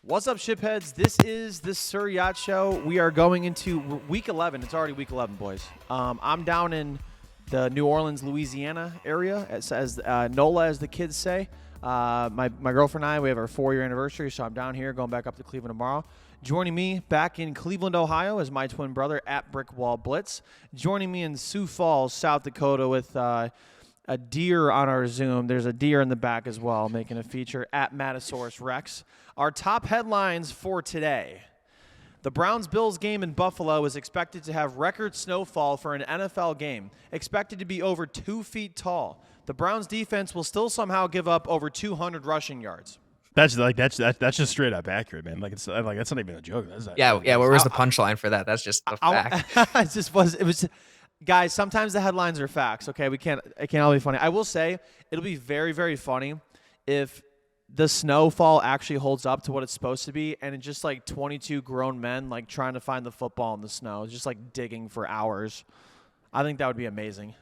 What's up, shipheads? This is the Sir Yacht Show. We are going into week 11. It's already week 11, boys. I'm down in the New Orleans, Louisiana area, as NOLA, as the kids say. My girlfriend and I, we have our 4-year anniversary, so I'm down here going back up to Cleveland tomorrow. Joining me back in Cleveland, Ohio, is my twin brother at BrickWallBlitz. Joining me in Sioux Falls, South Dakota, with a deer on our Zoom. There's a deer in the back as well, making a feature at Matasaurus Rex. Our top headlines for today. The Browns-Bills game in Buffalo is expected to have record snowfall for an NFL game, expected to be over 2 feet tall. The Browns defense will still somehow give up over 200 rushing yards. That's just straight up accurate, man. Like that's not even a joke. Yeah. Where was the punchline for that? That's just a fact. It was. Guys, sometimes the headlines are facts. Okay, it can't all be funny. I will say it'll be very, very funny if the snowfall actually holds up to what it's supposed to be, and it's just like 22 grown men like trying to find the football in the snow, just like digging for hours. I think that would be amazing.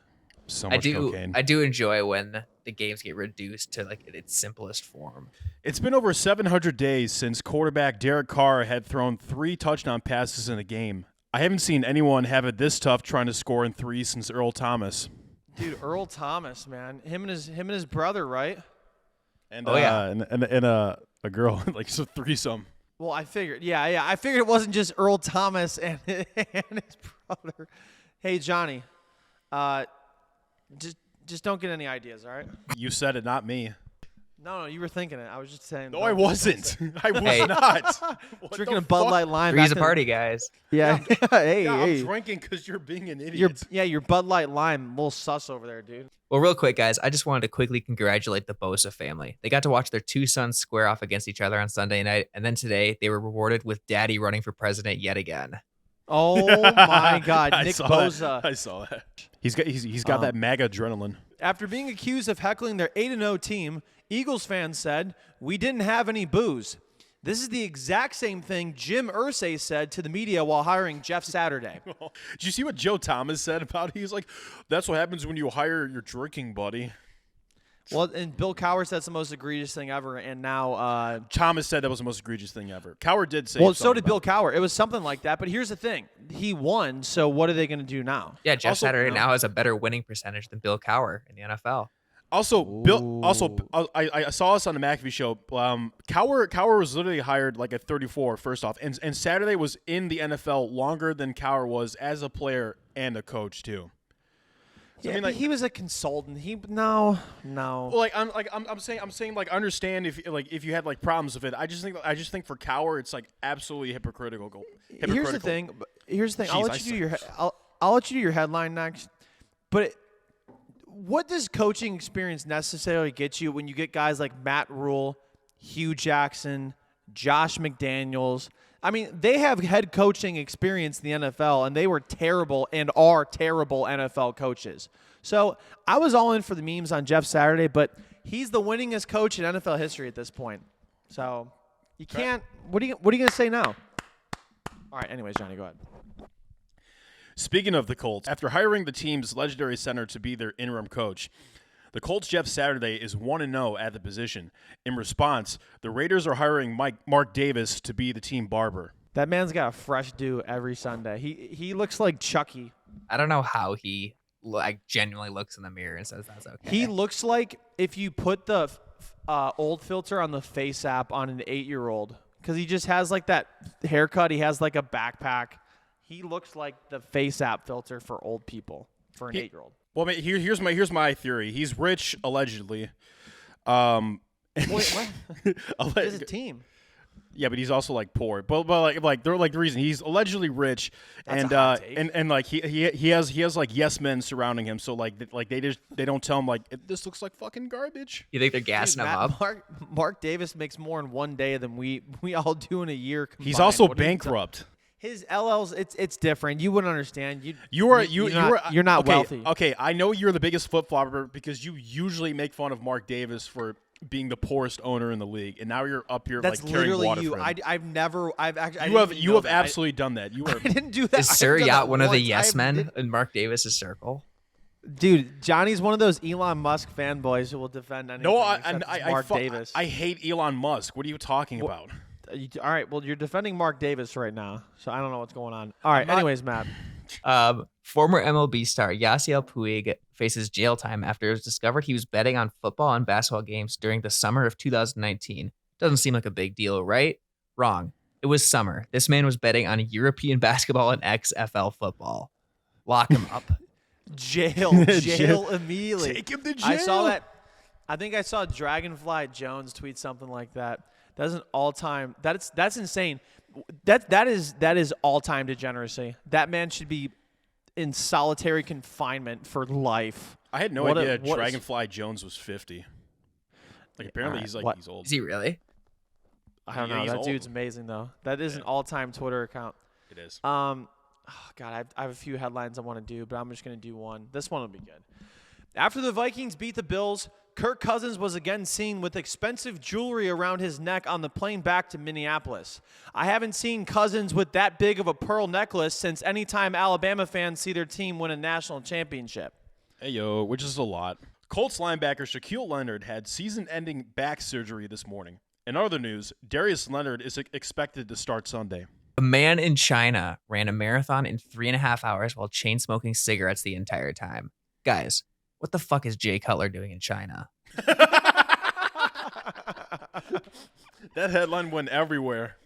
So much cocaine. I do enjoy when the games get reduced to like its simplest form. It's been over 700 days since quarterback Derek Carr had thrown 3 touchdown passes in a game. I haven't seen anyone have it this tough trying to score in 3 since Earl Thomas. Dude, Earl Thomas, man, him and his brother, right? And a girl, like so threesome. Well, I figured, yeah, I figured it wasn't just Earl Thomas and his brother. Hey, Johnny, just don't get any ideas, all right? You said it, not me. No, you were thinking it. I was just saying. No, I wasn't. I was not. Drinking a Bud Light Lime. Three's a party, guys. Yeah. Hey. I'm drinking because you're being an idiot. Your Bud Light Lime, a little sus over there, dude. Well, real quick, guys, I just wanted to quickly congratulate the Bosa family. They got to watch their 2 sons square off against each other on Sunday night, and then today they were rewarded with Daddy running for president yet again. Oh my God, Nick Bosa! I saw that. He's got that MAGA adrenaline. After being accused of heckling their 8-0 team, Eagles fans said, "We didn't have any booze." This is the exact same thing Jim Irsay said to the media while hiring Jeff Saturday. Did you see what Joe Thomas said about it? He's like, "That's what happens when you hire your drinking buddy." Well, and Bill Cowher said it's the most egregious thing ever, and now Thomas said that was the most egregious thing ever. Cowher did say. Well, so did Bill Cowher. It was something like that. But here's the thing: he won. So what are they going to do now? Yeah, Jeff Saturday now has a better winning percentage than Bill Cowher in the NFL. Also, Bill. Also, I saw this on the McAfee show. Cowher was literally hired like at 34. First off, and Saturday was in the NFL longer than Cowher was as a player and a coach too. So, yeah, I mean, like, he was a consultant. No. Well, I'm saying like understand if you had like problems with it. I just think for Cowher it's like absolutely hypocritical. Here's the thing. Jeez, I'll let you do your headline next. But what does coaching experience necessarily get you when you get guys like Matt Rule, Hugh Jackson, Josh McDaniels? I mean, they have head coaching experience in the NFL, and they were terrible and are terrible NFL coaches. So I was all in for the memes on Jeff Saturday, but he's the winningest coach in NFL history at this point. So you can't. What are you going to say now? All right. Anyways, Johnny, go ahead. Speaking of the Colts, after hiring the team's legendary center to be their interim coach, the Colts' Jeff Saturday is 1-0 at the position. In response, the Raiders are hiring Mark Davis to be the team barber. That man's got a fresh do every Sunday. He looks like Chucky. I don't know how he genuinely looks in the mirror and says that's okay. He looks like if you put the old filter on the Face app on an 8-year-old, because he just has like that haircut. He has like a backpack. He looks like the Face app filter for old people, for an 8-year-old. Well, here's my theory. He's rich, allegedly. Wait, what? He's a team. Yeah, but he's also like poor. But like they're like the reason he's allegedly rich, That's and like he has like yes men surrounding him. So like they don't tell him like this looks like fucking garbage. You think they're gassing him up? Mark Davis makes more in one day than we all do in a year combined. He's also bankrupt. His LLs, it's different. You wouldn't understand. You're not okay, wealthy. Okay, I know you're the biggest flip flopper because you usually make fun of Mark Davis for being the poorest owner in the league, and now you're up here That's like carrying literally water you. for him. You have absolutely done that. You are. I didn't do that. Is Sir Yacht one of the yes men in Mark Davis's circle? Dude, Johnny's one of those Elon Musk fanboys who will defend anything. No, Mark Davis. I hate Elon Musk. What are you talking about? All right. Well, you're defending Mark Davis right now, so I don't know what's going on. All right. not- Anyways, Matt. Former MLB star Yasiel Puig faces jail time after it was discovered he was betting on football and basketball games during the summer of 2019. Doesn't seem like a big deal, right? Wrong. It was summer. This man was betting on European basketball and XFL football. Lock him up. Jail immediately. Take him to jail. I saw that. I think I saw Dragonfly Jones tweet something like that. That's an all-time. That's insane. That is all-time degeneracy. That man should be in solitary confinement for life. I had no idea Dragonfly Jones was 50. Like apparently he's old. Is he really? I don't know. That dude's amazing though. That is an all-time Twitter account. It is. God, I have a few headlines I want to do, but I'm just going to do one. This one will be good. After the Vikings beat the Bills, Kirk Cousins was again seen with expensive jewelry around his neck on the plane back to Minneapolis. I haven't seen Cousins with that big of a pearl necklace since any time Alabama fans see their team win a national championship. Hey, yo, which is a lot. Colts linebacker Shaquille Leonard had season-ending back surgery this morning. In other news, Darius Leonard is expected to start Sunday. A man in China ran a marathon in 3.5 hours while chain smoking cigarettes the entire time. Guys, what the fuck is Jay Cutler doing in China? That headline went everywhere.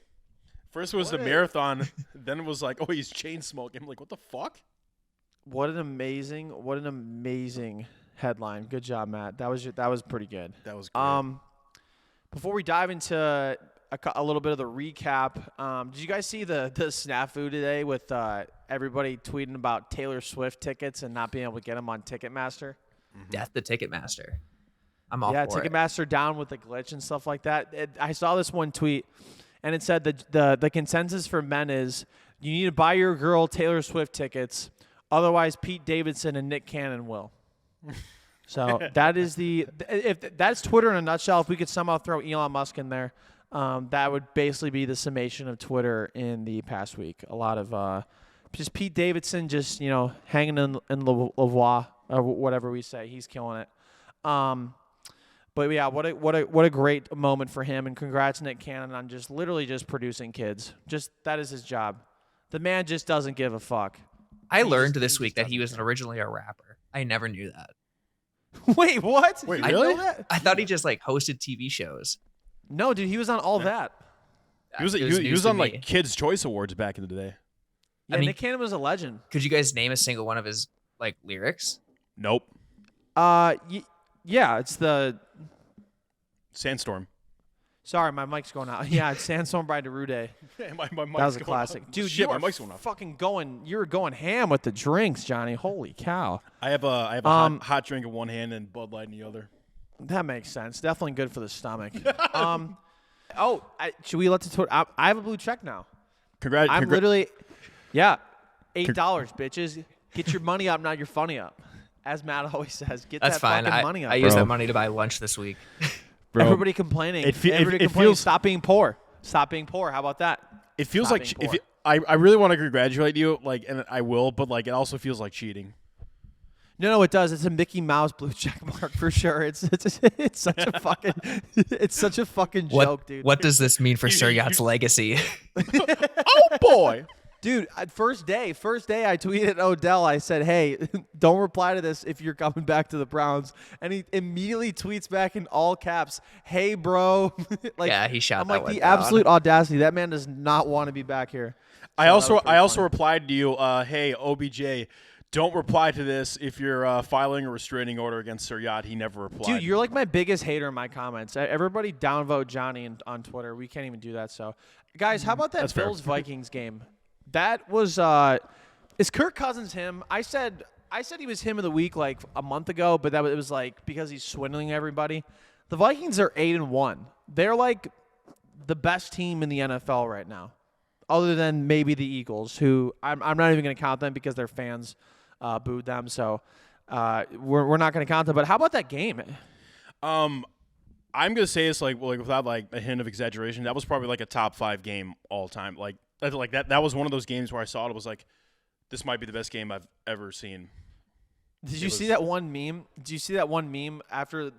First it was the marathon, then it was like, oh, he's chain smoking. I'm like, what the fuck? What an amazing headline. Good job, Matt. That was pretty good. That was great. Before we dive into a little bit of the recap, did you guys see the snafu today with everybody tweeting about Taylor Swift tickets and not being able to get them on Ticketmaster? Death to Ticketmaster. I'm all yeah, for it. Ticketmaster down with the glitch and stuff like that. I saw this one tweet, and it said that the consensus for men is you need to buy your girl Taylor Swift tickets, otherwise Pete Davidson and Nick Cannon will. So that is if that's Twitter in a nutshell. If we could somehow throw Elon Musk in there, that would basically be the summation of Twitter in the past week. A lot of just Pete Davidson just hanging in Lavoie or whatever we say. He's killing it. But yeah, what a great moment for him, and congrats Nick Cannon on just literally just producing kids. Just that is his job. The man just doesn't give a fuck. I learned this week that he was originally a rapper. I never knew that. Wait, what? Wait, You really? know that? I thought he just hosted TV shows. No, dude, he was on all that. He was news on to me. Kids' Choice Awards back in the day. Yeah, I mean- Nick Cannon was a legend. Could you guys name a single one of his lyrics? Nope. Yeah, it's the. Sandstorm. Sorry, my mic's going out. Yeah, it's Sandstorm by Derude. my That was mic's a going classic. off. Dude, Shit, you my were mic's going off. fucking going. You were going ham with the drinks, Johnny. Holy cow. I have a hot drink in one hand and Bud Light in the other. That makes sense. Definitely good for the stomach. Should we let the Twitter? I have a blue check now. I'm literally, $8, bitches. Get your money up, not your funny up. As Matt always says, get That's that fine. fucking money up. I used that money to buy lunch this week. Bro, Everybody complaining. it feels. Stop being poor. Stop being poor. How about that? It feels Stop like being if poor. I really want to congratulate you, and I will, but it also feels like cheating. No, it does. It's a Mickey Mouse blue check mark for sure. It's such a fucking joke, dude. What does this mean for Sir Yacht's legacy? Oh boy. Dude, first day, I tweeted Odell. I said, "Hey, don't reply to this if you're coming back to the Browns." And he immediately tweets back in all caps, "Hey, bro." Yeah, he shot I'm that like, one the down. absolute audacity. That man does not want to be back here. I So that was pretty also funny. replied to you, hey OBJ, don't reply to this if you're filing a restraining order against Sir Yacht. He never replied. Dude, you're like my biggest hater in my comments. Everybody downvote Johnny on Twitter. We can't even do that. So, guys, how about that That's fair. Bills Vikings game? That was is Kirk Cousins him? I said he was him of the week like a month ago, but it was because he's swindling everybody. The Vikings are 8-1. They're like the best team in the NFL right now, other than maybe the Eagles, who I'm not even going to count them because their fans booed them. So we're not going to count them. But how about that game? I'm gonna say this without a hint of exaggeration. That was probably a top 5 game all time. That was one of those games where I saw it was this might be the best game I've ever seen. Did you see that one meme? Did you see that one meme after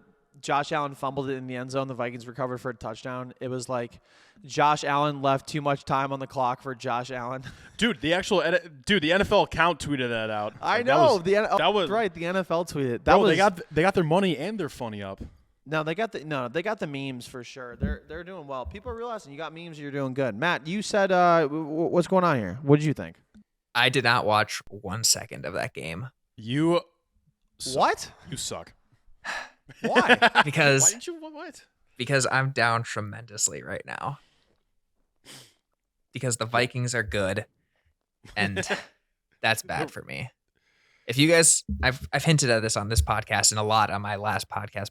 Josh Allen fumbled it in the end zone. The Vikings recovered for a touchdown. It was like Josh Allen left too much time on the clock for Josh Allen. Dude, the NFL account tweeted that out. I Like, know. that was right. The NFL tweeted. They got their money and their funny up. No, they got the memes for sure. They're doing well. People are realizing you got memes, you're doing good. Matt, you said what's going on here? What did you think? I did not watch 1 second of that game. You What? You suck. Why? Because Why didn't you what? because I'm down tremendously right now. Because the Vikings are good, and that's bad for me. If you guys, I've hinted at this on this podcast and a lot on my last podcast,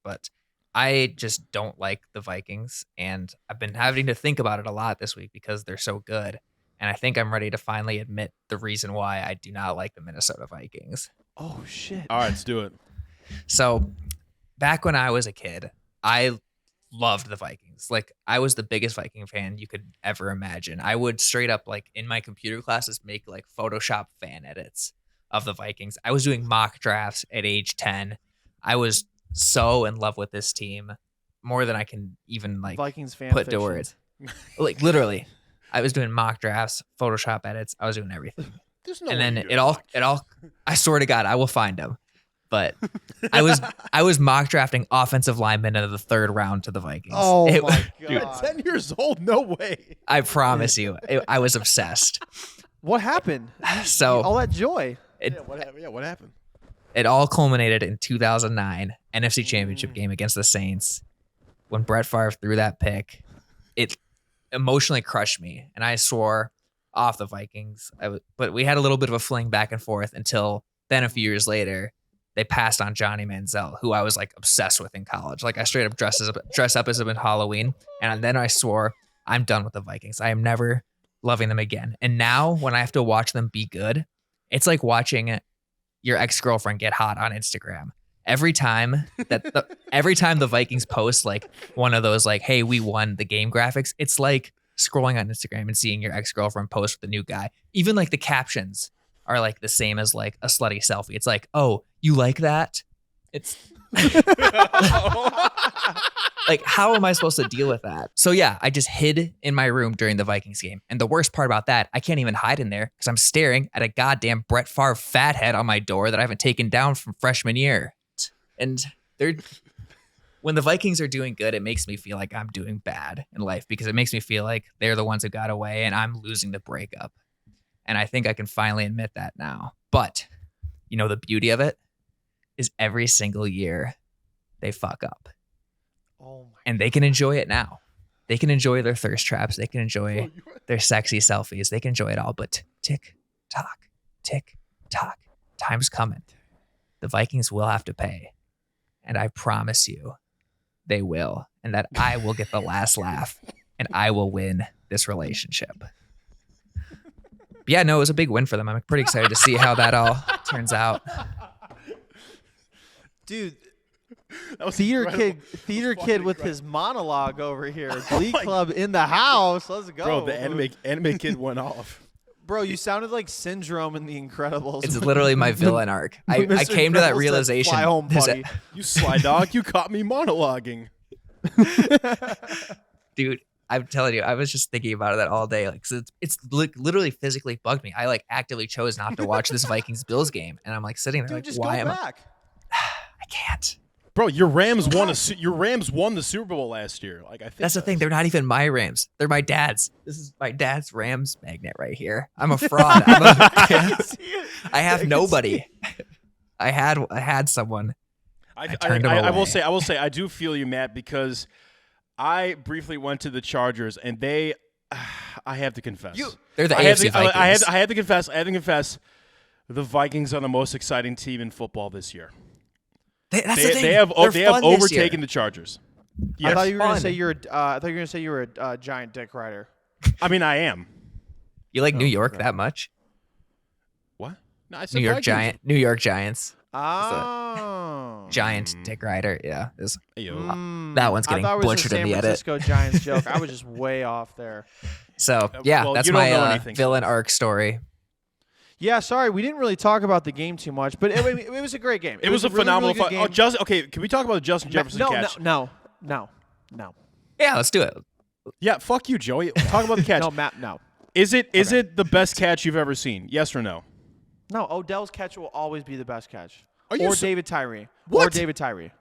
but I just don't like the Vikings, and I've been having to think about it a lot this week because they're so good. And I think I'm ready to finally admit the reason why I do not like the Minnesota Vikings. Oh shit! All right, let's do it. So back when I was a kid, I loved the Vikings. Like, I was the biggest Viking fan you could ever imagine. I would straight up, like, in my computer classes, make like Photoshop fan edits of the Vikings. I was doing mock drafts at age 10. I was so in love with this team, more than I can even like Vikings fan put fiction. to words. Like, literally, I was doing mock drafts, Photoshop edits. I was doing everything. There's no And way then you're it all, I swear to God, I will find them. But I was mock drafting offensive linemen in the 3rd round to the Vikings. Oh It- my Dude, god! 10 years old? No way. I promise you, I was obsessed. What happened? So All that joy. What happened? it all culminated in 2009 NFC Championship game against the Saints when Brett Favre threw that pick. It emotionally crushed me, and I swore off the Vikings. But we had a little bit of a fling back and forth until then. A few years later, they passed on Johnny Manziel, who I was like obsessed with in college. Like, I straight up dress up as him in Halloween, and then I swore I'm done with the Vikings. I am never loving them again. And now when I have to watch them be good, it's like watching your ex-girlfriend get hot on Instagram. Every time the Vikings post like one of those like, hey, we won the game graphics, it's like scrolling on Instagram and seeing your ex-girlfriend post with a new guy. Even like the captions are like the same as like a slutty selfie. It's like, oh, you like that? It's like, how am I supposed to deal with that? So yeah, I just hid in my room during the Vikings game. And the worst part about that, I can't even hide in there because I'm staring at a goddamn Brett Favre fathead on my door that I haven't taken down from freshman year. And when the Vikings are doing good, it makes me feel like I'm doing bad in life because it makes me feel like they're the ones who got away and I'm losing the breakup. And I think I can finally admit that now. But you know, the beauty of it is every single year they fuck up. Oh my! And they can enjoy it now. They can enjoy their thirst traps. They can enjoy their sexy selfies. They can enjoy it all. But tick tock, time's coming. The Vikings will have to pay. And I promise you, they will. And that I will get the last laugh. And I will win this relationship. But yeah, no, it was a big win for them. I'm pretty excited to see how that all turns out. Dude, That was theater incredible. kid with his monologue over here. Glee my Club in the house. Let's go. Bro, the anime kid went off. Bro, you sounded like Syndrome in The Incredibles. It's literally my villain arc. I Mr. came to that Incredible said, realization. Fly home, There's a- buddy. You sly dog, you caught me monologuing. Dude, I'm telling you, I was just thinking about that all day. Like, so it's literally physically bugged me. I like actively chose not to watch this Vikings Bills game, and I'm like sitting there Dude, like, just why go am back. I can't. Bro, your Rams won the Super Bowl last year. Like, I think That's the thing. They're not even my Rams. They're my dad's. This is my dad's Rams magnet right here. I'm a fraud. I have nobody. I had someone. I turned him I will away. say, I do feel you, Matt, because I briefly went to the Chargers, and they, I have to confess, They're the I have AFC to, Vikings. I have to confess, the Vikings are the most exciting team in football this year. That's the thing. They have They're fun this overtaken year. the Chargers. I Yes. thought you were gonna Fun. say you're. I thought you were gonna say you were a giant dick rider. I mean, I am. You like New York that much? What? No, I said New York Vikings. New York Giants. Oh. Giant Dick Rider. Yeah. Ayo. That one's getting I thought it was butchered a in San the edit. Francisco Giants joke. I was just way off there. So yeah, well, that's you don't my know anything, villain so- arc story. Yeah, sorry, we didn't really talk about the game too much, but it was a great game. It was a really, phenomenal really good fight. game. Okay, can we talk about the Justin Jefferson catch? No. Yeah, let's do it. Yeah, fuck you, Joey. Talk about the catch. No, Matt, no. Is it the best catch you've ever seen? Yes or no? No, Odell's catch will always be the best catch. Are you or so- David Tyree. What? Or David Tyree.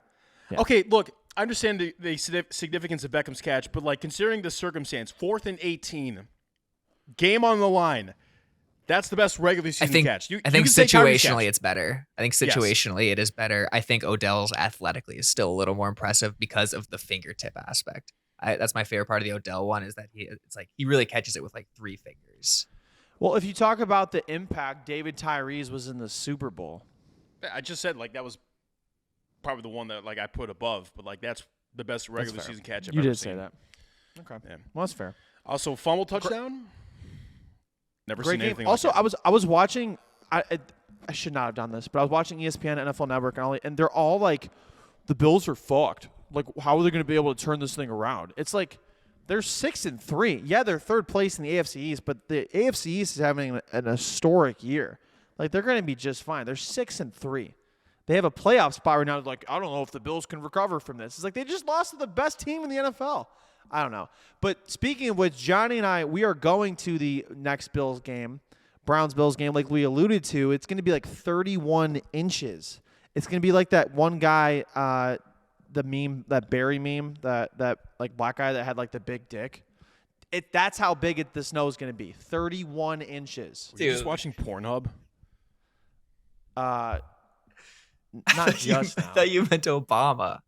Yeah. Okay, look, I understand the significance of Beckham's catch, but like considering the circumstance, 4th and 18, game on the line. That's the best regular season catch. I think can say Tyree's situationally catch. it's better. I think situationally it is better. I think Odell's athletically is still a little more impressive because of the fingertip aspect. That's my favorite part of the Odell one is that it's like he really catches it with like 3 fingers. Well, if you talk about the impact, David Tyree's was in the Super Bowl. I just said like that was probably the one that like I put above, but like that's the best regular season catch I've you ever did seen. say that. Okay. Yeah. Well, that's fair. Also, fumble touchdown. Never Great seen game. anything Also, like that. I was watching. I should not have done this, but I was watching ESPN, NFL Network, and they're all like, the Bills are fucked. Like, how are they going to be able to turn this thing around? It's like they're 6-3. Yeah, they're third place in the AFC East, but the AFC East is having an historic year. Like, they're going to be just fine. They're 6-3. They have a playoff spot right now. Like, I don't know if the Bills can recover from this. It's like they just lost to the best team in the NFL. I don't know. But speaking of which, Johnny and I, we are going to the next Bills game, Browns-Bills game, like we alluded to. It's going to be like 31 inches. It's going to be like that one guy, the meme, that Barry meme, that like black guy that had like the big dick. That's how big the snow is going to be. 31 inches. Were you just watching Pornhub? Not just I now. thought you meant Obama.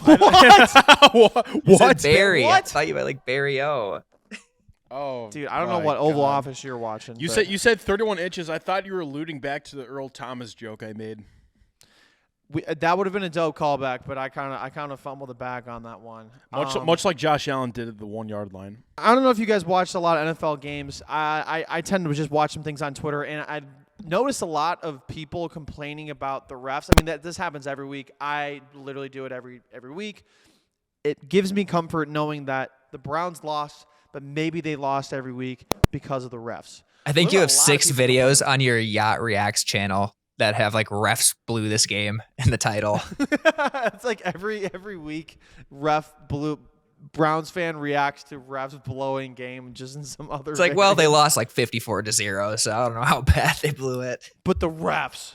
What? You said Barry. I What? thought you meant like Barry O. Oh, Dude, I don't know what Oval Office you're watching. You but said 31 inches. I thought you were alluding back to the Earl Thomas joke I made. that would have been a dope callback, but I kind of fumbled the bag on that one. Much like Josh Allen did at the 1 yard line. I don't know if you guys watched a lot of NFL games. I tend to just watch some things on Twitter, and I notice a lot of people complaining about the refs. I mean, this happens every week. I literally do it every week. It gives me comfort knowing that the Browns lost, but maybe they lost every week because of the refs. I think What you about have a lot of 6 people videos on your Yacht Reacts channel that have like refs blew this game in the title. It's like every week, Browns fan reacts to refs blowing game just in some other. It's like, well, they variant. lost like 54-0, so I don't know how bad they blew it. But the refs,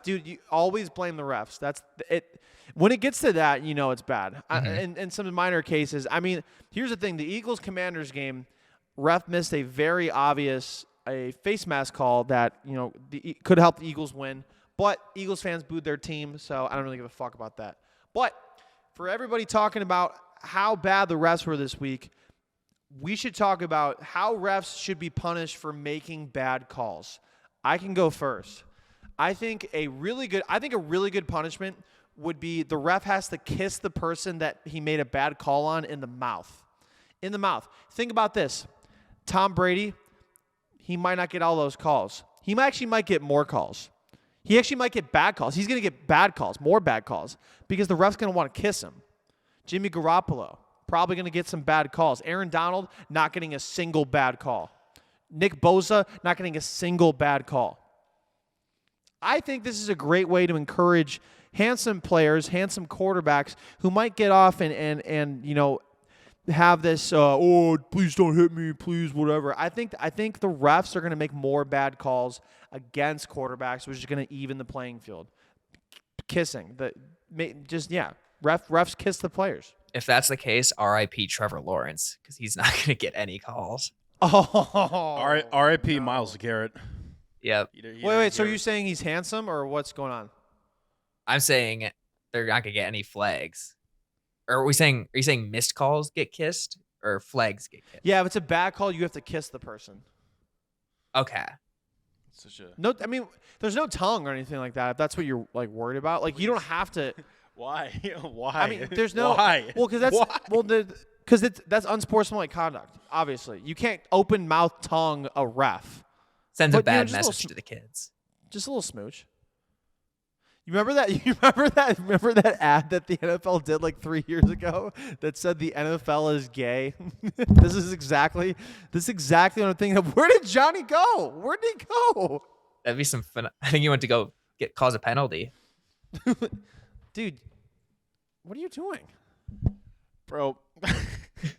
dude, you always blame the refs. That's it. When it gets to that, you know it's bad. In some minor cases, I mean, here's the thing: the Eagles-Commanders game, ref missed a very obvious face mask call that could help the Eagles win. But Eagles fans booed their team, so I don't really give a fuck about that. But for everybody talking about how bad the refs were this week, we should talk about how refs should be punished for making bad calls. I can go first. I think a really good punishment would be the ref has to kiss the person that he made a bad call on in the mouth. In the mouth. Think about this. Tom Brady, he might not get all those calls. He might get more calls. He actually might get bad calls. He's going to get bad calls, more bad calls, because the ref's going to want to kiss him. Jimmy Garoppolo, probably going to get some bad calls. Aaron Donald, not getting a single bad call. Nick Bosa, not getting a single bad call. I think this is a great way to encourage handsome players, handsome quarterbacks who might get off and have this, please don't hit me, please, whatever. I think the refs are going to make more bad calls against quarterbacks, which is going to even the playing field. Kissing. Refs kiss the players. If that's the case, R.I.P. Trevor Lawrence, because he's not going to get any calls. Oh. R.I.P. Myles Garrett. Yep. Wait. So are you saying he's handsome, or what's going on? I'm saying they're not going to get any flags. Or are you saying missed calls get kissed or flags get kissed? Yeah, if it's a bad call, you have to kiss the person. Okay. There's no tongue or anything like that. If that's what you're like worried about, like you don't have to. Why? Why? I mean, there's no. Why? Well, because that's unsportsmanlike conduct. Obviously, you can't open mouth tongue a ref. Sends a But, bad just a message little to the kids. Just a little smooch. You remember that? You remember that? Remember that ad that the NFL did like 3 years ago that said the NFL is gay? This is exactly what I'm thinking of. Where did Johnny go? Where did he go? That'd be some fun. I think he went to go cause a penalty. Dude, what are you doing? Bro,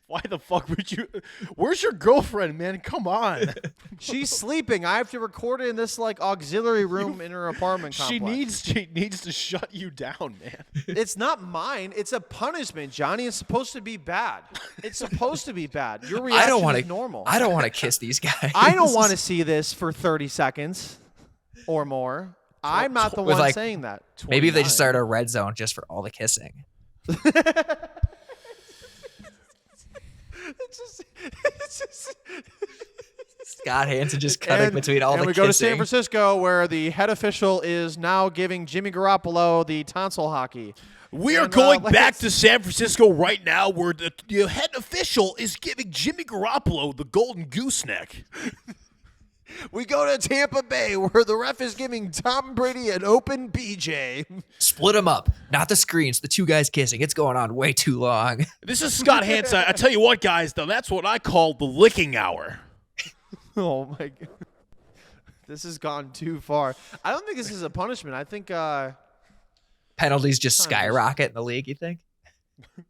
why the fuck would you? Where's your girlfriend, man? Come on. She's sleeping. I have to record it in this like auxiliary room in her apartment complex. She needs to shut you down, man. It's not mine. It's a punishment, Johnny. It's supposed to be bad. It's supposed to be bad. Your reaction is normal. I don't want to kiss these guys. I don't want to see this for 30 seconds or more. I'm not the one saying that. Maybe if they just started a red zone just for all the kissing. It's just Scott Hansen just cutting between all the kissing. And we go to San Francisco, where the head official is now giving Jimmy Garoppolo the tonsil hockey. We are going back to San Francisco right now, where the head official is giving Jimmy Garoppolo the golden gooseneck. We go to Tampa Bay, where the ref is giving Tom Brady an open BJ. Split them up. Not the screens. The two guys kissing. It's going on way too long. This is Scott Hansen. I tell you what, guys, though, that's what I call the licking hour. Oh, my God. This has gone too far. I don't think this is a punishment. I think penalties just skyrocket in the league, you think?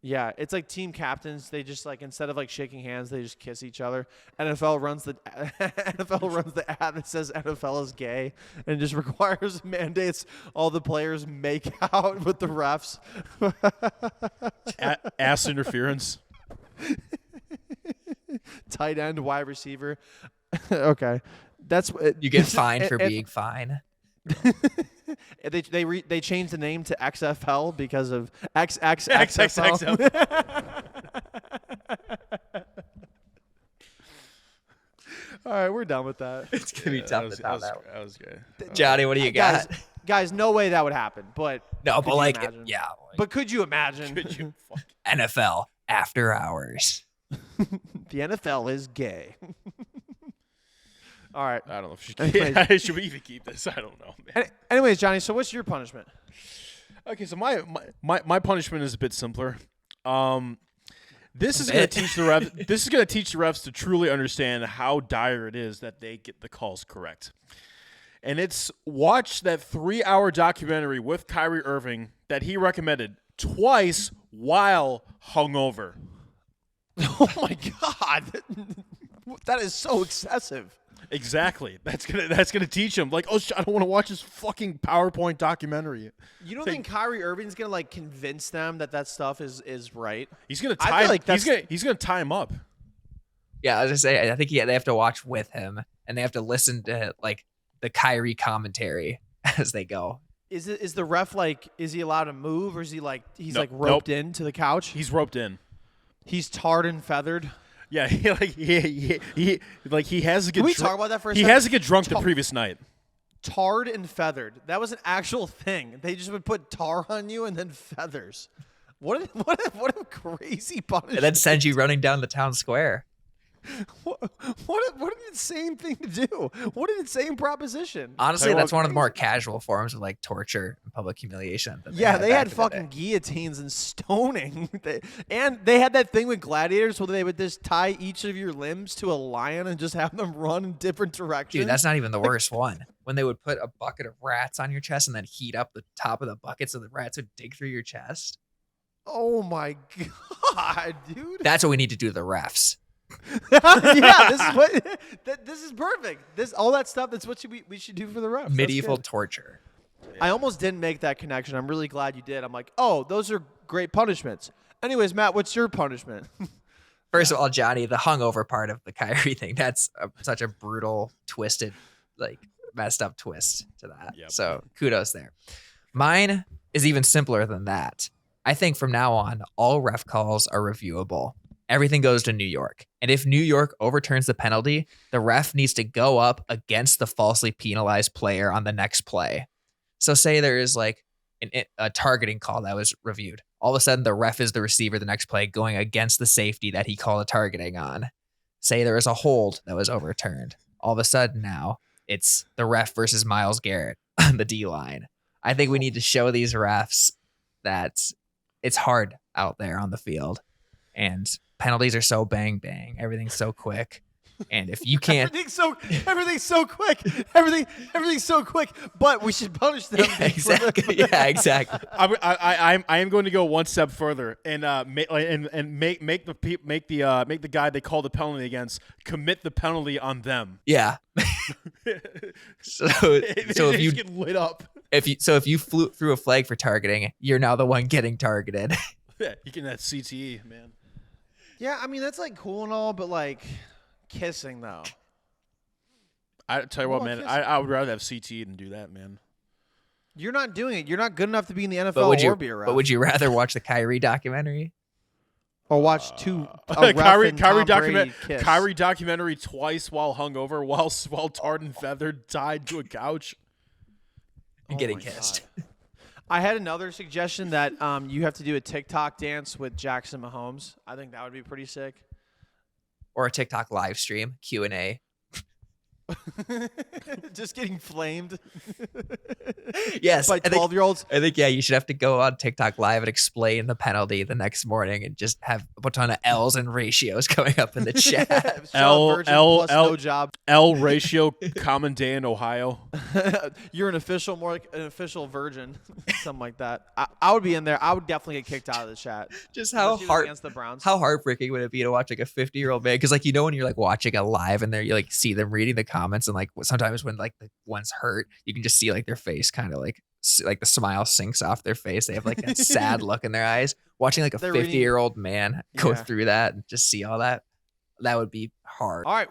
Yeah, it's like team captains. They just like instead of like shaking hands, they just kiss each other. NFL runs the ad that says NFL is gay and just requires mandates all the players make out with the refs. Ass interference. Tight end, wide receiver. Okay, that's you get fined for being fine. They changed the name to XFL because of XXXFL. All right, we're done with that. It's gonna be tough to top that one. That was good. Johnny, what do you got? Guys, no way that would happen. But no, but like, yeah. But could you imagine? Could you? NFL after hours. The NFL is gay. All right. I don't know if should we even keep this. I don't know, man. Anyways, Johnny, so what's your punishment? Okay, so my punishment is a bit simpler. This is going to teach the refs. This is going to teach the refs to truly understand how dire it is that they get the calls correct. And it's watch that 3-hour documentary with Kyrie Irving that he recommended twice while hungover. Oh my God, that is so excessive. Exactly. That's gonna teach him. Like, oh, I don't want to watch this fucking PowerPoint documentary. You don't think Kyrie Irving's gonna like convince them that stuff is right? He's gonna tie. He's gonna tie him up. Yeah, I was gonna say. I think they have to watch with him, and they have to listen to like the Kyrie commentary as they go. Is the ref like? Is he allowed to move, or is he like roped into the couch? He's roped in. He's tarred and feathered. Yeah, he has to get. Can we talk about that for a second? He has to get drunk the previous night. Tarred and feathered. That was an actual thing. They just would put tar on you and then feathers. What a crazy punishment. And then send you running down the town square. What an insane thing to do. What an insane proposition. Honestly, that's one of the more casual forms of like torture and public humiliation. Yeah, they had fucking guillotines and stoning. And they had that thing with gladiators where they would just tie each of your limbs to a lion and just have them run in different directions. Dude, that's not even the worst one. When they would put a bucket of rats on your chest and then heat up the top of the bucket so the rats would dig through your chest. Oh my God, dude. That's what we need to do to the refs. Yeah, this is perfect. All that stuff. That's what we should do for the refs. Medieval torture. I almost didn't make that connection. I'm really glad you did. I'm like, oh, those are great punishments. Anyways, Matt, what's your punishment? First of all, Johnny, the hungover part of the Kyrie thing. That's such a brutal, twisted, like messed up twist to that. Yep. So kudos there. Mine is even simpler than that. I think from now on, all ref calls are reviewable. Everything goes to New York. And if New York overturns the penalty, the ref needs to go up against the falsely penalized player on the next play. So say there is like a targeting call that was reviewed. All of a sudden, the ref is the receiver the next play going against the safety that he called a targeting on. Say there is a hold that was overturned. All of a sudden now, it's the ref versus Myles Garrett on the D-line. I think we need to show these refs that it's hard out there on the field, and penalties are so bang bang. Everything's so quick, and if you can't, everything's so quick. Everything's so quick. But we should punish them. yeah, exactly. Yeah, exactly. I am going to go one step further and make the guy they call the penalty against commit the penalty on them. Yeah. so if you get lit up, if you threw a flag for targeting, you're now the one getting targeted. yeah, you can that CTE, man. Yeah, I mean that's like cool and all, but like kissing though. I tell you what, man, I would rather have CTE than do that, man. You're not doing it. You're not good enough to be in the NFL or be a ref. But would you rather watch the Kyrie documentary? Or watch Kyrie documentary twice while hungover, while tarred and feathered, tied to a couch. And getting kissed. I had another suggestion that you have to do a TikTok dance with Jackson Mahomes. I think that would be pretty sick. Or a TikTok live stream, Q&A. Just getting flamed. Yes. By 12-year-olds. I think, yeah, you should have to go on TikTok live and explain the penalty the next morning and just have a ton of L's and ratios coming up in the chat. No job. L ratio, common day in Ohio. You're an official, more like an official virgin. Something like that. I would be in there. I would definitely get kicked out of the chat. Just against the Browns. How heartbreaking would it be to watch like a 50-year-old man? Because like, you know, when you're like watching a live and you like see them reading the comments, and like sometimes when like the one's hurt, you can just see like their face kind of like the smile sinks off their face. They have like a sad look in their eyes. Watching like a 50-year-old man go through that and just see all that, that would be hard. All right,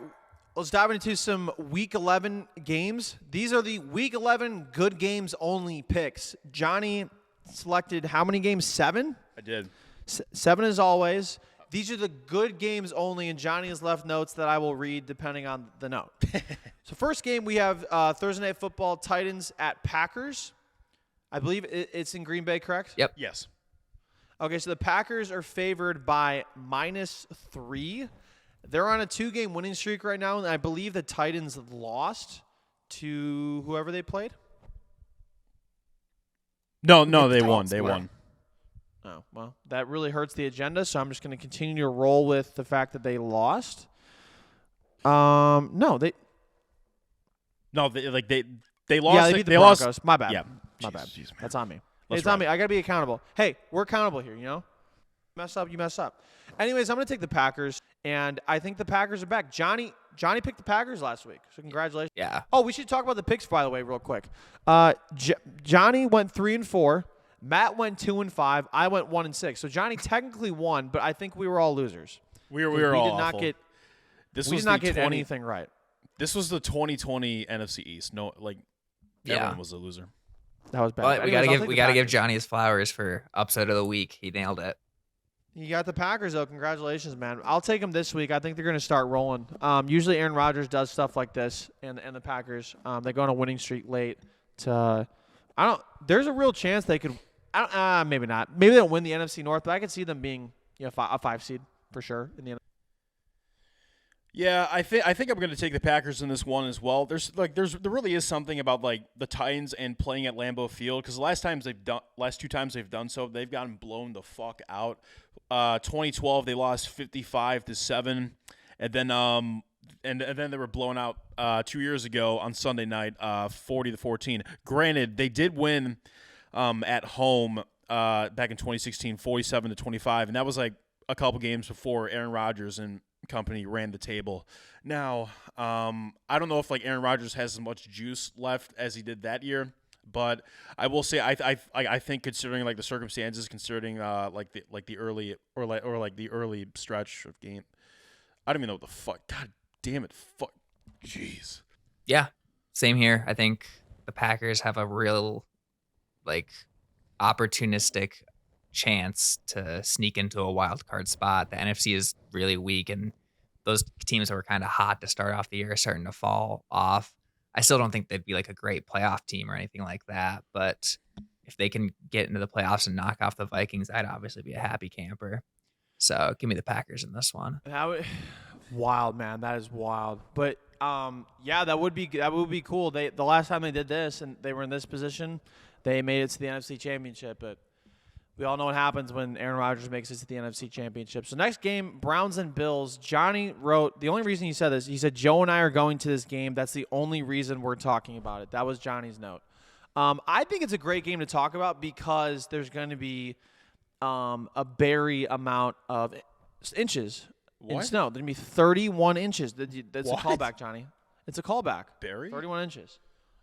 let's dive into some Week 11 games. These are the Week 11 good games only picks. Johnny selected how many games? 7? I did. 7 as always. These are the good games only, and Johnny has left notes that I will read depending on the note. So first game, we have Thursday Night Football, Titans at Packers. I believe it's in Green Bay, correct? Yep. Yes. Okay, so the Packers are favored by -3. They're on a 2-game winning streak right now, and I believe the Titans lost to whoever they played. No, they won. They won. Oh, well, that really hurts the agenda, so I'm just going to continue to roll with the fact that they lost. They lost. Yeah, they beat the Broncos. Lost. My bad. Yeah. My bad. Jeez, That's on me. It's on me. I got to be accountable. Hey, we're accountable here, you know? Mess up, you mess up. Anyways, I'm going to take the Packers, and I think the Packers are back. Johnny picked the Packers last week, so congratulations. Yeah. Oh, we should talk about the picks, by the way, real quick. Johnny went 3-4. Matt went 2-5. I went 1-6. So Johnny technically won, but I think we were all losers. We were all awful. We did not get anything right. This was the 2020 NFC East. No, like everyone was a loser. That was bad. But we gotta give Johnny his flowers for upset of the week. He nailed it. You got the Packers though. Congratulations, man. I'll take them this week. I think they're going to start rolling. Usually Aaron Rodgers does stuff like this, and the Packers they go on a winning streak late. There's a real chance they could. Maybe not. Maybe they don't win the NFC North, but I could see them being a 5 seed for sure in the NFC. Yeah, I think I'm going to take the Packers in this one as well. There really is something about like the Titans and playing at Lambeau Field, because the last 2 times they've done so, they've gotten blown the fuck out. 2012 they lost 55-7, and then and then they were blown out 2 years ago on Sunday night, 40-14. Granted, they did win at home back in 2016, 47-25, and that was like a couple games before Aaron Rodgers and company ran the table. Now, I don't know if like Aaron Rodgers has as much juice left as he did that year, but I will say I think considering like the circumstances, considering the early stretch of game, I don't even know what the fuck. God damn it, fuck, jeez. Yeah, same here. I think the Packers have a real like opportunistic chance to sneak into a wild card spot. The NFC is really weak, and those teams that were kind of hot to start off the year are starting to fall off. I still don't think they'd be like a great playoff team or anything like that, but if they can get into the playoffs and knock off the Vikings, I'd obviously be a happy camper. So give me the Packers in this one. Wild, man. That is wild. But yeah, that would be cool. The last time they did this and they were in this position, They made it to the NFC Championship, but we all know what happens when Aaron Rodgers makes it to the NFC Championship. So next game, Browns and Bills. Johnny wrote, the only reason he said this, he said, Joe and I are going to this game. That's the only reason we're talking about it. That was Johnny's note. I think it's a great game to talk about because there's going to be a very amount of inches in snow. There's going to be 31 inches. That's a callback, Johnny. It's a callback. Barry? 31 inches.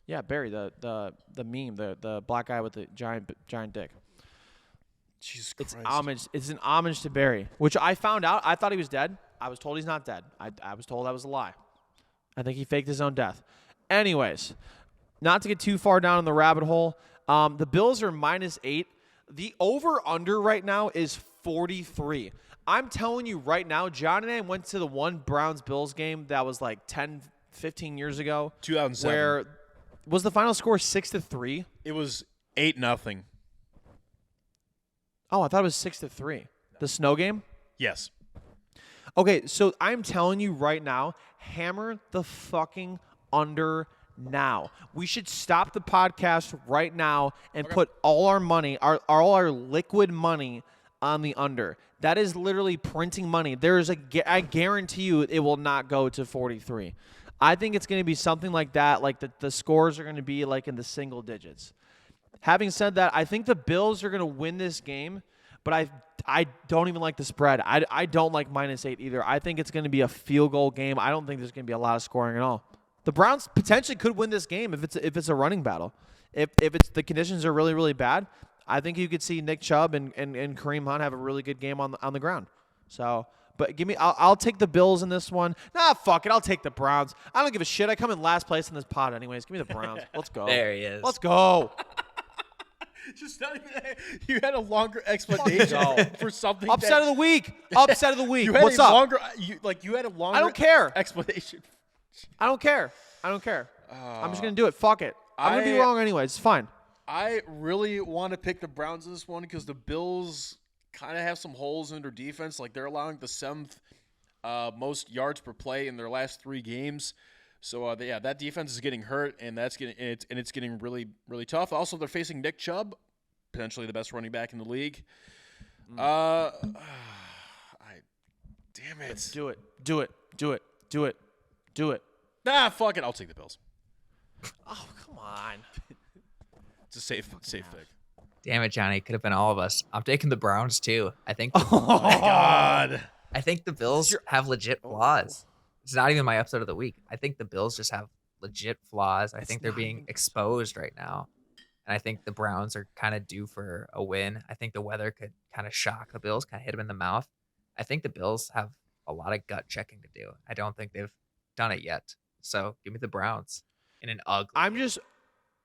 Yeah, Barry, the meme, the black guy with the giant dick. Jesus Christ. It's an homage to Barry, which I found out. I thought he was dead. I was told he's not dead. I was told that was a lie. I think he faked his own death. Anyways, not to get too far down in the rabbit hole, the Bills are -8. The over-under right now is 43. I'm telling you right now, John and I went to the one Browns-Bills game that was like 10, 15 years ago. 2007. Where was the final score 6-3? It was 8-0. Oh, I thought it was 6-3. The snow game? Yes. Okay, so I'm telling you right now, hammer the fucking under now. We should stop the podcast right now and put all our money, all our liquid money on the under. That is literally printing money. I guarantee you it will not go to 43. I think it's going to be something like that, like the scores are going to be like in the single digits. Having said that, I think the Bills are going to win this game, but I don't even like the spread. I don't like -8 either. I think it's going to be a field goal game. I don't think there's going to be a lot of scoring at all. The Browns potentially could win this game if it's a running battle. If the conditions are really, really bad, I think you could see Nick Chubb and Kareem Hunt have a really good game on the ground. So, but I'll take the Bills in this one. Nah, fuck it. I'll take the Browns. I don't give a shit. I come in last place in this pod anyways. Give me the Browns. Let's go. There he is. Let's go. Just not even. You had a longer explanation for something. Upset of the week. Upset of the week. You had What's a up? Longer, you had a longer. I don't care. Explanation. I don't care. I'm just gonna do it. Fuck it. I'm gonna be wrong anyway. It's fine. I really want to pick the Browns in this one because the Bills kind of have some holes in their defense. Like they're allowing the 7th most yards per play in their last 3 games. So that defense is getting hurt, and it's getting really, really tough. Also, they're facing Nick Chubb, potentially the best running back in the league. Damn it! Do it. Nah, fuck it. I'll take the Bills. Oh, come on. It's a safe pick. Damn it, Johnny. Could have been all of us. I'm taking the Browns, too. I think Oh my God. I think the Bills have legit flaws. It's not even my upset of the week. I think the Bills just have legit flaws. I think they're being exposed right now. And I think the Browns are kind of due for a win. I think the weather could kind of shock the Bills, kind of hit them in the mouth. I think the Bills have a lot of gut checking to do. I don't think they've done it yet. So give me the Browns in an ugly game.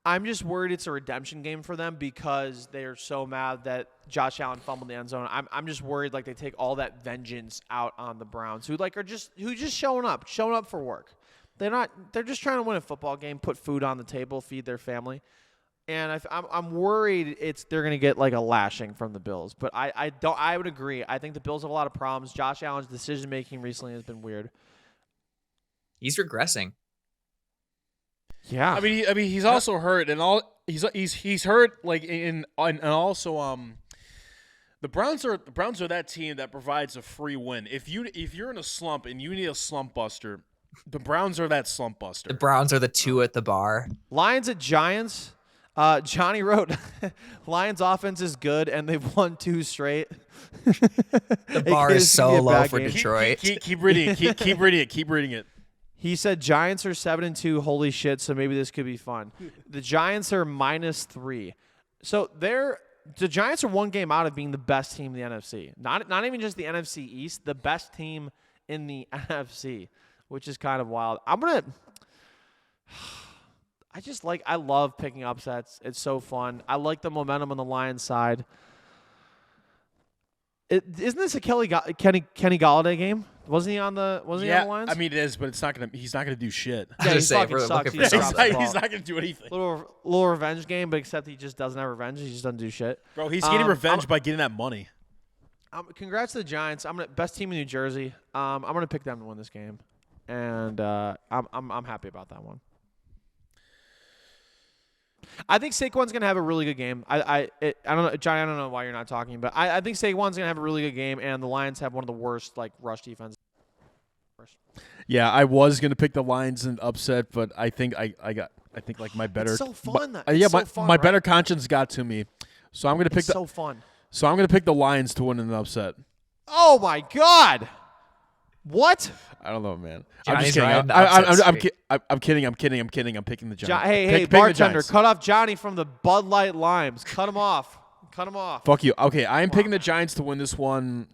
I'm just worried it's a redemption game for them because they're so mad that Josh Allen fumbled the end zone. I'm just worried like they take all that vengeance out on the Browns who just showing up for work. They're just trying to win a football game, put food on the table, feed their family. And I'm worried they're going to get like a lashing from the Bills. But I would agree. I think the Bills have a lot of problems. Josh Allen's decision making recently has been weird. He's regressing. Yeah. I mean he's also hurt, and he's hurt like and also the Browns are that team that provides a free win. If you're in a slump and you need a slump buster, the Browns are that slump buster. The Browns are the 2 at the bar. Lions at Giants. Johnny wrote, Lions offense is good, and they've won 2 straight. The bar is so low for Detroit. Keep reading it. Keep reading it. He said Giants are 7-2. Holy shit! So maybe this could be fun. The Giants are -3. So the Giants are 1 game out of being the best team in the NFC. Not even just the NFC East, the best team in the NFC, which is kind of wild. I love picking upsets. It's so fun. I like the momentum on the Lions side. Isn't this a Kenny Galladay game? Wasn't he on the Lions? I mean it is, but he's not gonna do shit. Yeah, he fucking we're sucks. looking for He's not gonna do anything. Little revenge game, but except he just doesn't have revenge. He just doesn't do shit. Bro, he's getting revenge by getting that money. Congrats to the Giants. Best team in New Jersey. I'm gonna pick them to win this game, and I'm happy about that one. I think Saquon's gonna have a really good game. I don't know, Johnny. I don't know why you're not talking, but I think Saquon's gonna have a really good game, and the Lions have one of the worst rush defenses. Yeah, I was gonna pick the Lions and upset, but I think I think like my better. It's so fun. My better conscience got to me, so I'm gonna pick so fun. So I'm gonna pick the Lions to win in an upset. Oh my God! What? I don't know, man. Johnny's I'm just kidding. I'm kidding. I'm kidding. I'm picking the Giants. Hey, bartender, cut off Johnny from the Bud Light limes. Cut him off. Fuck you. Okay, I am picking the Giants to win this one.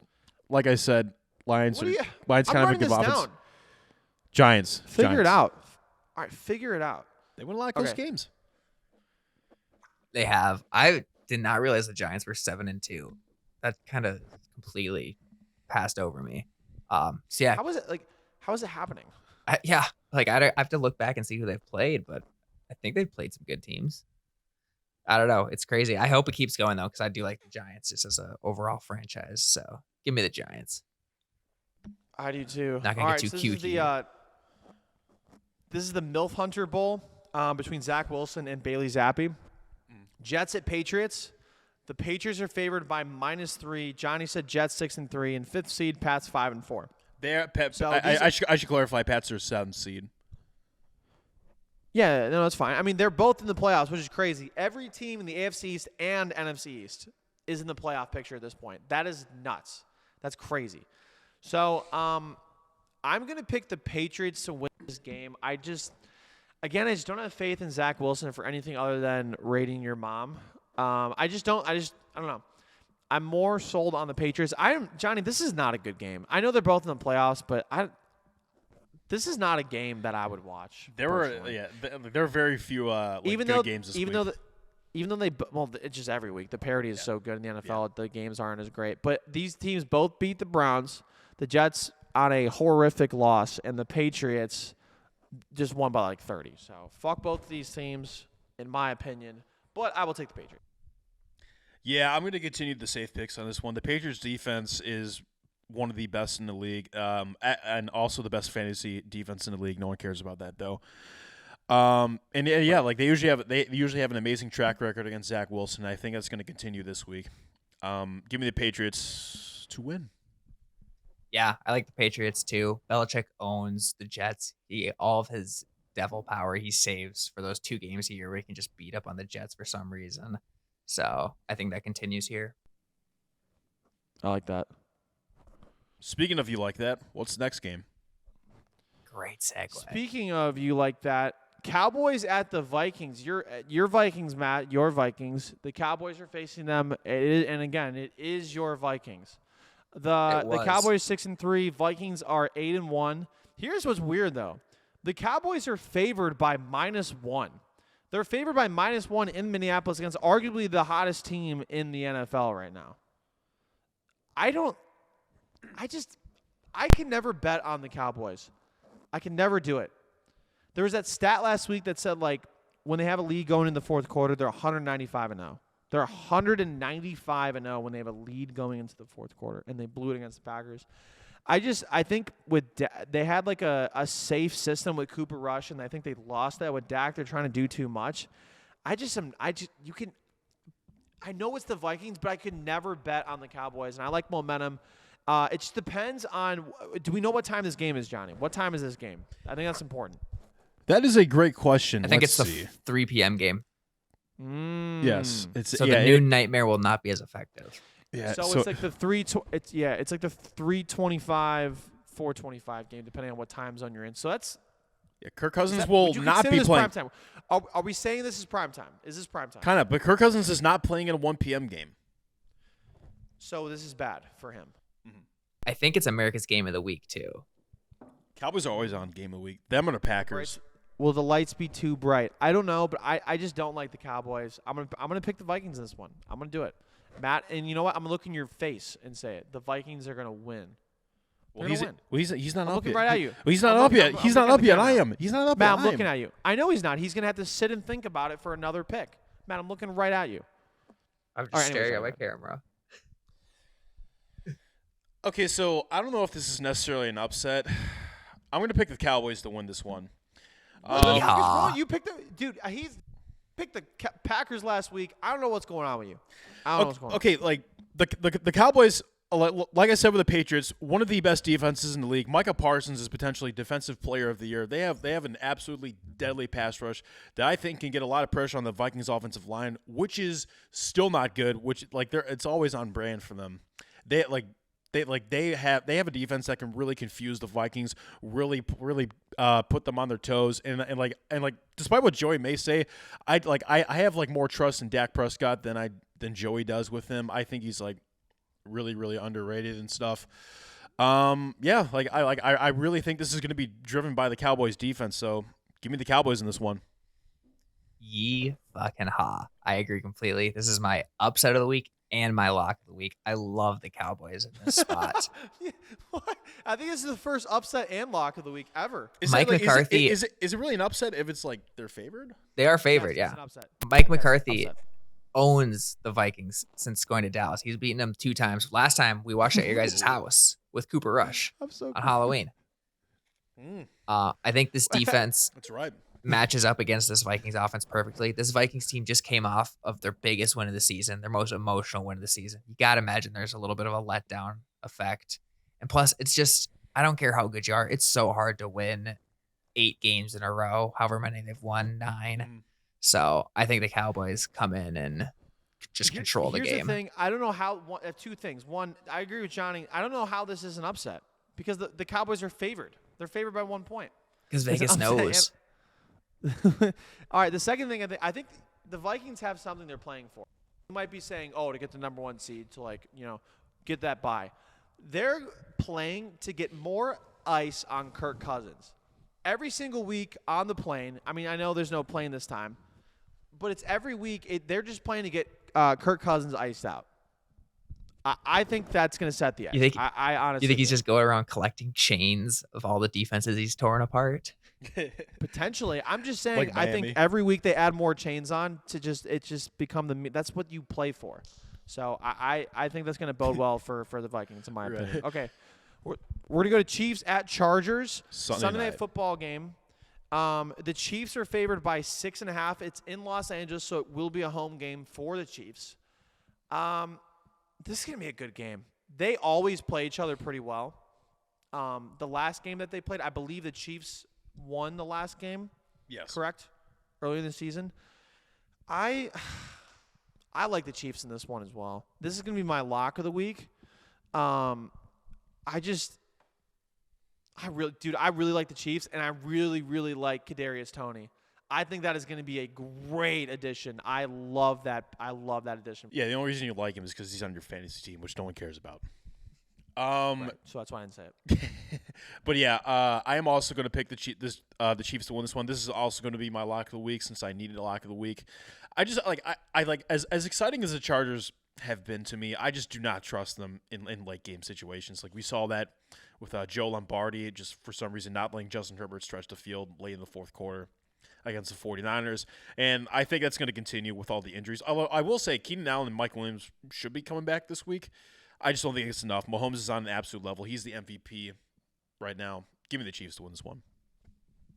Like I said, Lions kind of a good offense. Giants. Figure it out. All right, figure it out. They win a lot of close games. They have. I did not realize the Giants were 7-2. That kind of completely passed over me. So yeah. How is it happening? I have to look back and see who they've played, but I think they've played some good teams. I don't know. It's crazy. I hope it keeps going though, because I do like the Giants just as an overall franchise. So give me the Giants. I do too. Not gonna get too cute here. This is the MILF Hunter Bowl between Zach Wilson and Bailey Zappi. Jets at Patriots. The Patriots are favored by -3. Johnny said Jets 6-3, and 5th seed Pats 5-4. I should clarify. Pats are 7th seed. Yeah, no, that's fine. I mean, they're both in the playoffs, which is crazy. Every team in the AFC East and NFC East is in the playoff picture at this point. That is nuts. That's crazy. So, I'm going to pick the Patriots to win this game. I just don't have faith in Zach Wilson for anything other than raiding your mom. I don't know. I'm more sold on the Patriots. Johnny, this is not a good game. I know they're both in the playoffs, but this is not a game that I would watch. There are very few good games this week. Even though it's just every week. The parity is so good in the NFL. The games aren't as great. But these teams both beat the Browns. The Jets on a horrific loss, and the Patriots just won by 30. So fuck both of these teams, in my opinion. But I will take the Patriots. Yeah, I'm going to continue the safe picks on this one. The Patriots defense is one of the best in the league, and also the best fantasy defense in the league. No one cares about that though. They usually have an amazing track record against Zach Wilson. I think that's going to continue this week. Give me the Patriots to win. Yeah, I like the Patriots too. Belichick owns the Jets. All of his devil power he saves for those 2 games a year where he can just beat up on the Jets for some reason. So I think that continues here. I like that. Speaking of you like that, what's the next game? Great segue. Speaking of you like that, Cowboys at the Vikings. Your Vikings, Matt. Your Vikings. The Cowboys are facing them. It is your Vikings. The Cowboys 6-3. Vikings are 8-1. Here's what's weird though. The Cowboys are favored by -1. They're favored by -1 in Minneapolis against arguably the hottest team in the NFL right now. I can never bet on the Cowboys. I can never do it. There was that stat last week that said when they have a lead going in the fourth quarter, they're 195-0. They're 195-0 when they have a lead going into the fourth quarter, and they blew it against the Packers. I think they had a safe system with Cooper Rush, and I think they lost that with Dak. They're trying to do too much. I know it's the Vikings, but I could never bet on the Cowboys, and I like momentum. It just depends on. Do we know what time this game is, Johnny? What time is this game? I think that's important. That is a great question. I think it's the 3 p.m. game. Yes, the noon nightmare will not be as effective. Yeah, so it's like the 3:25, 4:25 game, depending on what time zone you're in. So that's Kirk Cousins will not be playing. Prime time? Are we saying this is prime time? Is this prime time? Kind of, but Kirk Cousins is not playing in a 1 p.m. game. So this is bad for him. Mm-hmm. I think it's America's game of the week too. Cowboys are always on game of the week. Them and the Packers. Will the lights be too bright? I don't know, but I just don't like the Cowboys. I'm gonna pick the Vikings in this one. I'm gonna do it, Matt. And you know what? I'm gonna look in your face and say it. The Vikings are gonna win. Well, he's not I'm up looking yet. right at you. Well, he's not up yet. He's not up yet. I am. He's not up yet. Matt, I'm looking at you. I know he's not. He's gonna have to sit and think about it for another pick. Matt, I'm looking right at you. I'm just staring at my camera. Okay, so I don't know if this is necessarily an upset. I'm gonna pick the Cowboys to win this one. What the fuck is wrong? You picked dude. picked the Packers last week. I don't know what's going on with you. I don't know what's going on. Okay, like the Cowboys, like I said with the Patriots, one of the best defenses in the league. Micah Parsons is potentially Defensive Player of the Year. They have an absolutely deadly pass rush that I think can get a lot of pressure on the Vikings offensive line, which is still not good. Which it's always on brand for them. They have a defense that can really confuse the Vikings, really put them on their toes, and despite what Joey may say, I have like more trust in Dak Prescott than Joey does with him. I think he's like really, really underrated and stuff. I really think this is going to be driven by the Cowboys defense. So give me the Cowboys in this one. Ye fucking ha. I agree completely. This is my upset of the week and my lock of the week. I love the Cowboys in this spot. What? I think this is the first upset and lock of the week ever. Mike McCarthy. Is it really an upset if it's like they're favored? They are favored, Yes, yeah. it's an upset. Mike Yes, McCarthy upset. owns the Vikings since going to Dallas. He's beaten them 2 times. Last time we watched at your guys' house with Cooper Rush I'm so on Halloween. I think this defense That's right. matches up against this Vikings offense perfectly. This Vikings team just came off of their biggest win of the season, their most emotional win of the season. You got to imagine there's a little bit of a letdown effect. And plus, it's just, I don't care how good you are. It's so hard to win 8 games in a row, however many they've won, 9. So I think the Cowboys come in and just control the game. Here's the thing. I don't know how. 2 things. One, I agree with Johnny. I don't know how this is an upset because the Cowboys are favored. They're favored by 1 point. Because Vegas knows. All right. The second thing, I think the Vikings have something they're playing for. You might be saying, to get the number 1 seed to get that bye. They're playing to get more ice on Kirk Cousins. Every single week on the plane. I mean, I know there's no plane this time, but it's every week. They're just playing to get Kirk Cousins iced out. I think that's going to set the edge. I honestly You think he's just going around collecting chains of all the defenses he's torn apart? Potentially. I'm just saying. Like I Miami. think every week they add more chains on to just become that's what you play for. So I think that's going to bode well for the Vikings, in my opinion. Okay, we're going to go to Chiefs at Chargers. Sunday night football game. The Chiefs are favored by 6.5. It's in Los Angeles, so it will be a home game for the Chiefs. This is going to be a good game. They always play each other pretty well. The last game that they played, I believe the Chiefs won the last game. Yes. Correct? Earlier in the season. I like the Chiefs in this one as well. This is going to be my lock of the week. I really like the Chiefs, and I really, really like Kadarius Toney. I think that is going to be a great addition. I love that. Addition. Yeah, the only reason you like him is because he's on your fantasy team, which no one cares about. Right. So that's why I didn't say it. But yeah, I am also going to pick the Chiefs to win this one. This is also going to be my lock of the week since I needed a lock of the week. I just as exciting as the Chargers have been to me, I just do not trust them in late game situations. Like we saw that with Joe Lombardi, just for some reason not letting Justin Herbert stretch the field late in the fourth quarter against the 49ers. And I think that's going to continue with all the injuries. Although I will say Keenan Allen and Mike Williams should be coming back this week. I just don't think it's enough. Mahomes is on an absolute level. He's the MVP right now. Give me the Chiefs to win this one.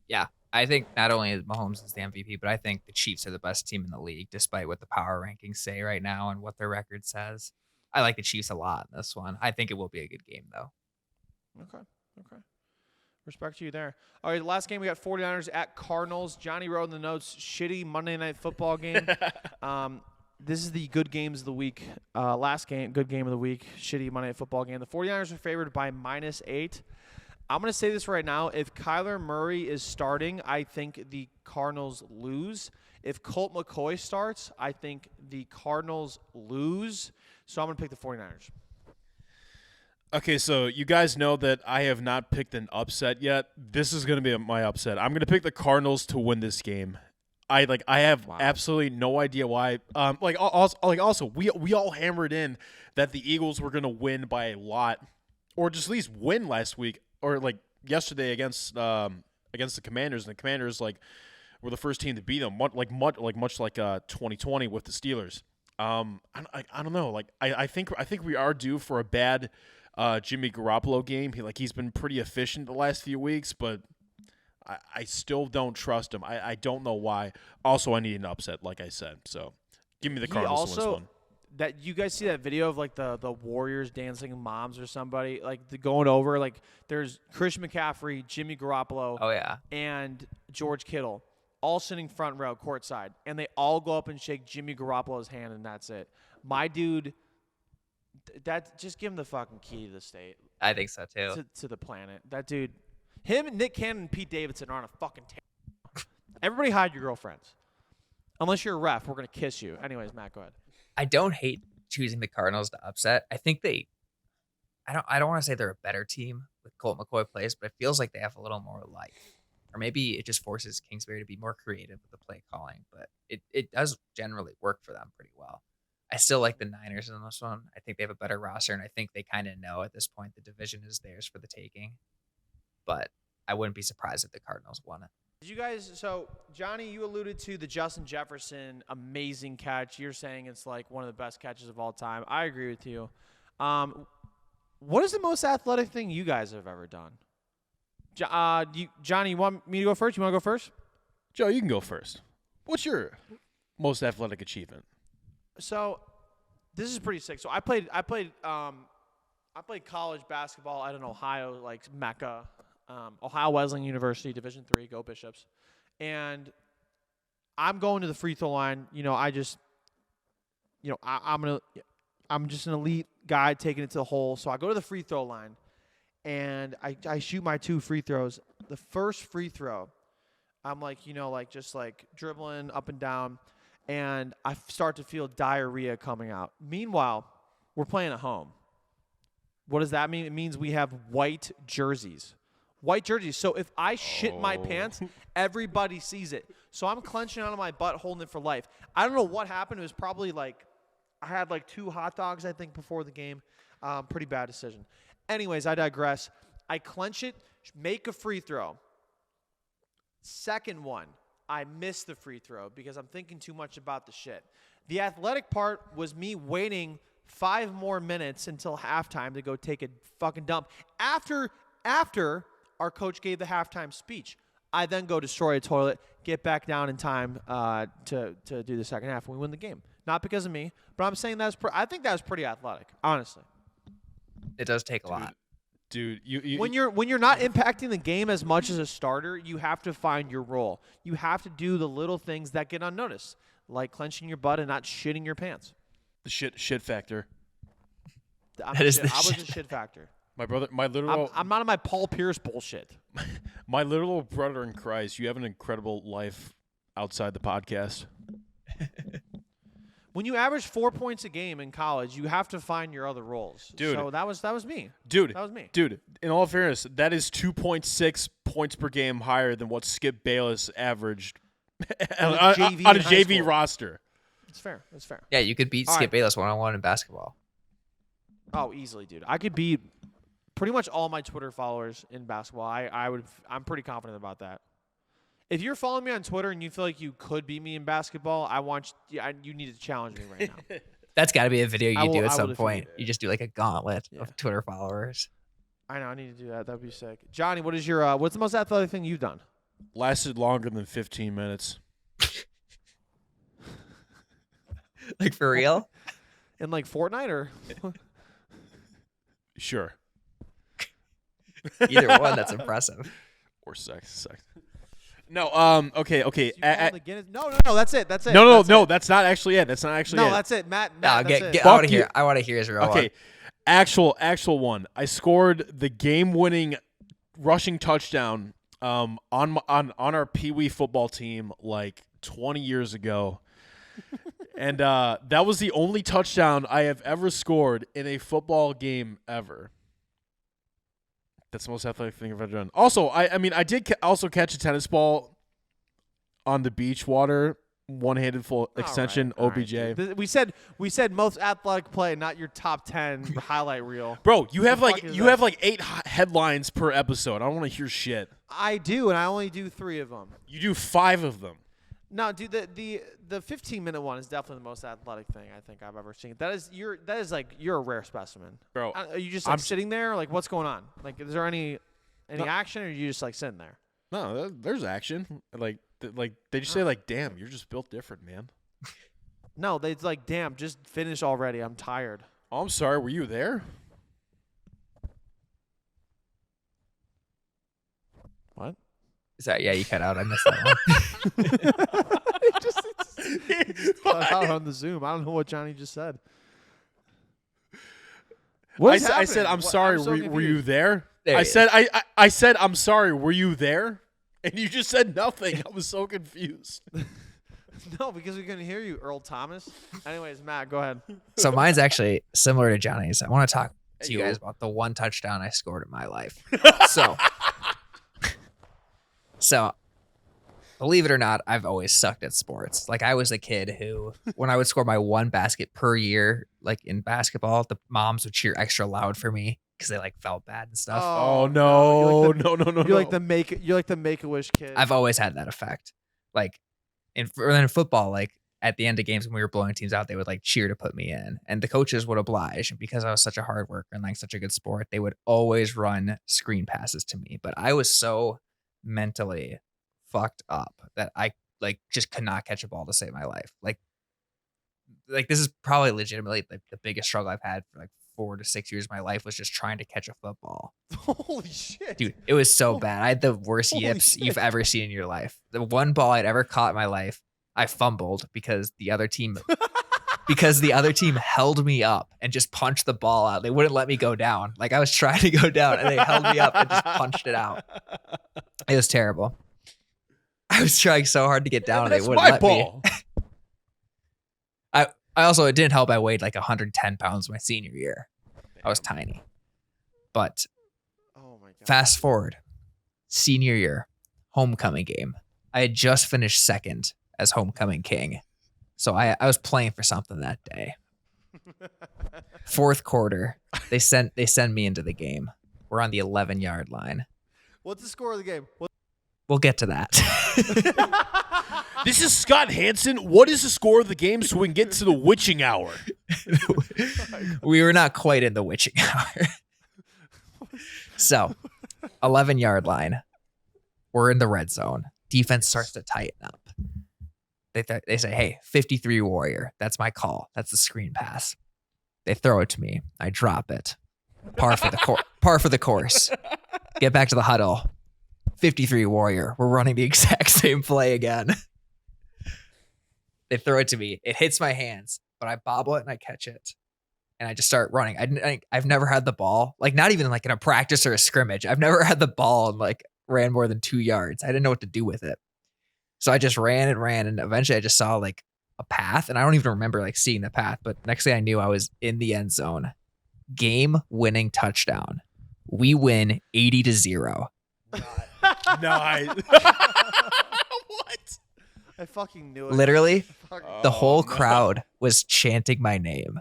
Yeah, I think not only is Mahomes is the MVP, but I think the Chiefs are the best team in the league, despite what the power rankings say right now and what their record says. I like the Chiefs a lot in this one. I think it will be a good game, though. Okay. Respect to you there. All right, the last game we got 49ers at Cardinals. Johnny wrote in the notes, shitty Monday night football game. This is the good games of the week. Last game, good game of the week, shitty Monday night football game. The 49ers are favored by -8. I'm going to say this right now. If Kyler Murray is starting, I think the Cardinals lose. If Colt McCoy starts, I think the Cardinals lose. So I'm going to pick the 49ers. Okay, so you guys know that I have not picked an upset yet. This is going to be my upset. I'm going to pick the Cardinals to win this game. I have absolutely no idea why. Also, we all hammered in that the Eagles were going to win by a lot, or just at least win last week or yesterday against the Commanders, and the Commanders were the first team to beat them, much like 2020 with the Steelers. I don't know. I think we are due for a bad Jimmy Garoppolo game. He's been pretty efficient the last few weeks, but I still don't trust him. I don't know why. Also, I need an upset, like I said. So give me the Cardinals to win this one. That you guys see that video of like the Warriors dancing moms or somebody like going over like there's Christian McCaffrey, Jimmy Garoppolo, Oh yeah. and George Kittle all sitting front row courtside, and they all go up and shake Jimmy Garoppolo's hand, and that's it. My dude, that just give him the fucking key to the state. I think so too. To the planet. That dude, him, Nick Cannon, and Pete Davidson are on a fucking tear. Everybody hide your girlfriends, unless you're a ref. We're gonna kiss you. Anyways, Matt, go ahead. I don't hate choosing the Cardinals to upset. I think I don't want to say they're a better team with Colt McCoy plays, but it feels like they have a little more life. Or maybe it just forces Kingsbury to be more creative with the play calling, but it does generally work for them pretty well. I still like the Niners in this one. I think they have a better roster, and I think they kind of know at this point the division is theirs for the taking. But I wouldn't be surprised if the Cardinals won it. Did you guys, so Johnny, you alluded to the Justin Jefferson amazing catch. You're saying it's like one of the best catches of all time. I agree with you. What is the most athletic thing you guys have ever done? Johnny, you want me to go first? You want to go first? Joe, you can go first. What's your most athletic achievement? So this is pretty sick. So I played college basketball at an Ohio like Mecca. Ohio Wesleyan University, Division III, go Bishops. And I'm going to the free throw line. I'm just an elite guy taking it to the hole. So I go to the free throw line, and I shoot my 2 free throws. The first free throw, I'm just dribbling up and down, and I start to feel diarrhea coming out. Meanwhile, we're playing at home. What does that mean? It means we have white jerseys. White jerseys. So if I shit my pants, everybody sees it. So I'm clenching onto my butt, holding it for life. I don't know what happened. It was probably I had 2 hot dogs, I think, before the game. Pretty bad decision. Anyways, I digress. I clench it, make a free throw. Second one, I miss the free throw because I'm thinking too much about the shit. The athletic part was me waiting 5 more minutes until halftime to go take a fucking dump. After our coach gave the halftime speech, I then go destroy a toilet, get back down in time to do the second half, and we win the game. Not because of me, but I'm saying I think that was pretty athletic, honestly. It does take a lot. Dude, you when you're not impacting the game as much as a starter, you have to find your role. You have to do the little things that get unnoticed, like clenching your butt and not shitting your pants. The shit factor. I was the shit factor. My brother, my literal. I'm not on my Paul Pierce bullshit. My literal brother in Christ, you have an incredible life outside the podcast. When you average 4 points a game in college, you have to find your other roles. Dude. So that was me. Dude. That was me. Dude, in all fairness, that is 2.6 points per game higher than what Skip Bayless averaged on a JV roster. It's fair. It's fair. Yeah, you could beat Skip Bayless one-on-one in basketball. Oh, easily, dude. I could beat pretty much all my Twitter followers in basketball. I'm pretty confident about that. If you're following me on Twitter and you feel like you could beat me in basketball, you need to challenge me right now. That's got to be a video you do at some point. It. You just do like a gauntlet of Twitter followers. I know. I need to do that. That'd be sick. Johnny, what is your what's the most athletic thing you've done? Lasted longer than 15 minutes. Like for real? In like Fortnite or? Sure. Either one, that's impressive. Or sex. No, okay. No, that's it. No, that's not actually it. That's it, Matt. No, get out of here. I want to hear his real one. Okay, actual one. I scored the game-winning rushing touchdown on our Pee Wee football team like 20 years ago. And that was the only touchdown I have ever scored in a football game ever. That's the most athletic thing I've ever done. Also, I did also catch a tennis ball on the beach water, one-handed full extension, all OBJ. Right. We said most athletic play, not your top 10 highlight reel. Bro, you have like 8 headlines per episode. I don't want to hear shit. I do, and I only do 3 of them. You do 5 of them. No, dude, the 15-minute one is definitely the most athletic thing I think I've ever seen. You're a rare specimen, bro. Are you just sitting there? Like, what's going on? Like, is there any action, or are you just like sitting there? No, there's action. Like they just say like, "Damn, you're just built different, man." No, it's like, damn, just finish already. I'm tired. Oh, I'm sorry. Were you there? What? Is that you cut out? I missed that one. It's cut out on the Zoom. I don't know what Johnny just said. What I said, "I'm sorry. Were you there?" There I he said, I said, "I'm sorry. Were you there?" And you just said nothing. I was so confused. No, because we couldn't hear you, Earl Thomas. Anyways, Matt, go ahead. So mine's actually similar to Johnny's. I want to talk to you Hey-o. guys about the one touchdown I scored in my life. So believe it or not, I've always sucked at sports. Like I was a kid who, when I would score my one basket per year, like in basketball, the moms would cheer extra loud for me because they like felt bad and stuff. Oh no, no. You're like the Make-A-Wish kid. I've always had that effect. Like in football, like at the end of games when we were blowing teams out, they would like cheer to put me in, and the coaches would oblige. And because I was such a hard worker and like such a good sport, they would always run screen passes to me. But I was so mentally fucked up that I like just could not catch a ball to save my life. Like this is probably legitimately like the biggest struggle I've had for like 4 to 6 years of my life was just trying to catch a football. Holy shit. Dude, it was so bad. I had the worst Holy yips shit. you've ever seen in your life. The one ball I'd ever caught in my life, I fumbled because the other team held me up and just punched the ball out. They wouldn't let me go down. Like I was trying to go down and they held me up and just punched it out. It was terrible. I was trying so hard to get down and they That's wouldn't my let ball. me. I also, it didn't help. I weighed like 110 pounds my senior year. I was tiny. But Oh my god. fast forward, senior year, homecoming game. I had just finished second as homecoming king. So I was playing for something that day. Fourth quarter, they send me into the game. We're on the 11-yard line. What's the score of the game? We'll get to that. This is Scott Hansen. What is the score of the game so we can get to the witching hour? We were not quite in the witching hour. So, 11-yard line. We're in the red zone. Defense starts to tighten up. They say, "Hey, 53 Warrior. That's my call. That's the screen pass." They throw it to me. I drop it. Par for the course. Get back to the huddle. 53 Warrior. We're running the exact same play again. They throw it to me. It hits my hands, but I bobble it and I catch it. And I just start running. I've never had the ball, like not even like in a practice or a scrimmage. I've never had the ball and like ran more than 2 yards. I didn't know what to do with it. So I just ran and ran. And eventually I just saw like a path. And I don't even remember like seeing the path. But next thing I knew, I was in the end zone. Game winning touchdown. We win 80-0. Nice. What? I fucking knew it. Literally, the whole no. crowd was chanting my name.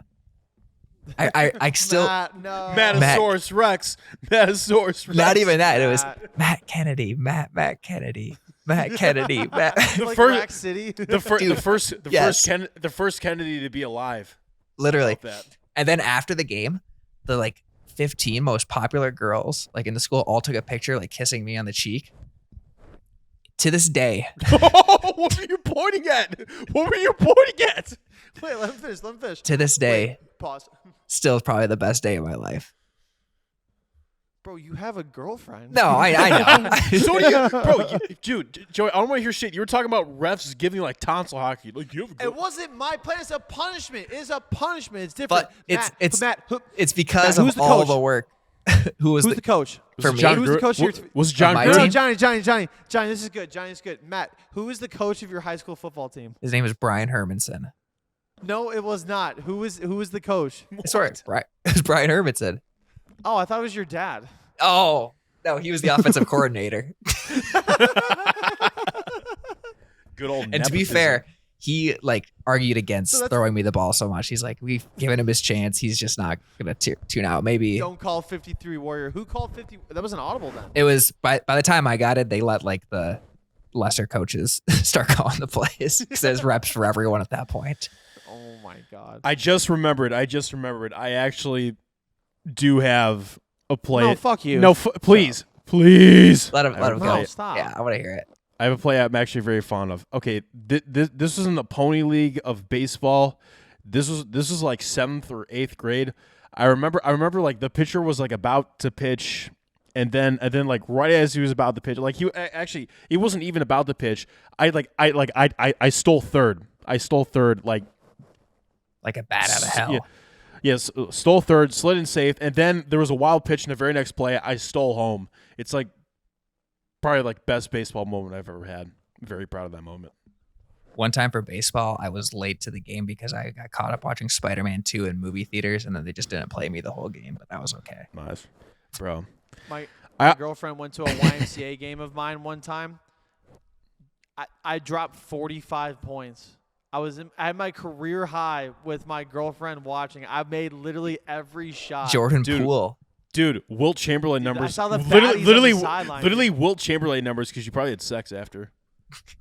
I still Matt, no. Matasaurus Rex. Matasaurus Rex. not even that. It was Matt. Matt Kennedy, Matt Kennedy, Matt Kennedy, Matt. Like first- Rack City. The first Kennedy to be alive. Literally. Love that. And then after the game, the like 15 most popular girls like in the school all took a picture like kissing me on the cheek. To this day, What were you pointing at? What were you pointing at? Wait, let him finish. to this day, Wait, pause. still probably the best day of my life. Bro, you have a girlfriend. No, I know. So do you, bro, dude, Joey, I don't want to hear shit. You were talking about refs giving like tonsil hockey. Like you have a It girl. wasn't my plan. It's a punishment. It is a punishment. It's different. But it's Matt, it's because Matt, who's of the all coach? the work. who's the coach? for Was me? John Who's the Gru- coach of your wa- Was John my No, Gruden? team? Johnny, this is good. Johnny, this is good. Matt, who is the coach of your high school football team? His name is Brian Hermanson. No, it was not. Who was the coach? I swear, it was Brian Hermanson. Oh, I thought it was your dad. Oh no, he was the offensive coordinator. Good old. And to be nepotism. fair, he like argued against So that's- throwing me the ball so much. He's like, we've given him his chance. He's just not gonna tune out. Maybe Don't call 53 Warrior. Who called 50? That was an audible then. it was by the time I got it, they let like the lesser coaches start calling the plays because there's reps for everyone at that point. Oh my god. I just remembered. I actually do have a play. No, fuck you. No, please, Please. Let him No, go. stop. Yeah, I want to hear it. I have a play I'm actually very fond of. Okay, this was in the Pony League of baseball. This was like 7th or 8th grade. I remember like the pitcher was like about to pitch, and then like right as he was about to pitch, like he wasn't even about to pitch. I stole third. I stole third like Like a bat out of hell. Yeah. Yes, stole third, slid in safe, and then there was a wild pitch in the very next play. I stole home. It's like probably like best baseball moment I've ever had. I'm very proud of that moment. One time for baseball, I was late to the game because I got caught up watching Spider-Man 2 in movie theaters, and then they just didn't play me the whole game, but that was okay. Nice, bro. My girlfriend went to a YMCA game of mine one time. I dropped 45 points. I had my career high with my girlfriend watching. I made literally every shot. Jordan Poole. Dude, Wilt Chamberlain numbers. I saw the sideline. Literally Wilt Chamberlain numbers because you probably had sex after.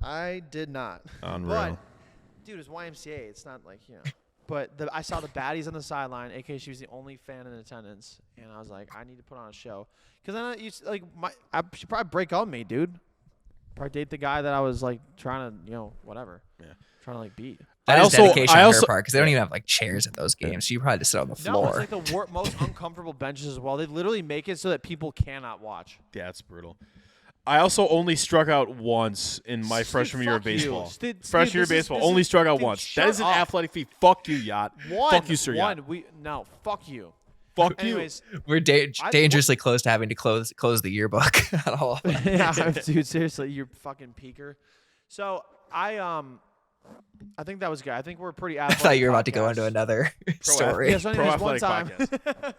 I did not. Unreal. But, dude, it's YMCA. It's not like, But I saw the baddies on the sideline, aka she was the only fan in attendance, and I was like, I need to put on a show. Because then I should probably break on me, dude. Probably date the guy that I was like trying to, whatever. Yeah. Trying to like beat. That is dedication on her part because they don't even have like chairs at those games. So you probably just sit on the floor. No, it's like the most uncomfortable benches as well. They literally make it so that people cannot watch. Yeah, that's brutal. I also only struck out once in my freshman year of baseball. Freshman year of baseball, only struck out once. That is an athletic feat. Fuck you, Yacht. Fuck you, Sir Yacht. Fuck you. Fuck Anyways, you. We're dangerously close to having to close the yearbook at all. Yeah, dude, seriously, you're fucking peaker. So I think that was good. I think we're pretty athletic. I thought you were about to go into another story. Yeah, so anyways, Pro one athletic time. podcast.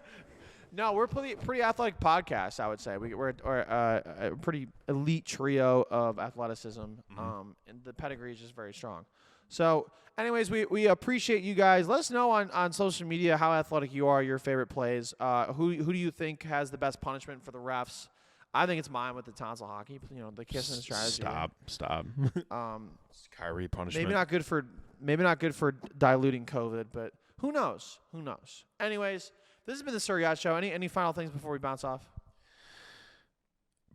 No, we're pretty athletic podcast, I would say. We're a pretty elite trio of athleticism, and the pedigree is just very strong. So, anyways, we appreciate you guys. Let us know on social media how athletic you are, your favorite plays. Who do you think has the best punishment for the refs? I think it's mine with the tonsil hockey. The kissing strategy. Stop. It's Kyrie punishment. Maybe not good for diluting COVID, but who knows? Anyways, this has been the Sir Yacht Show. Any final things before we bounce off?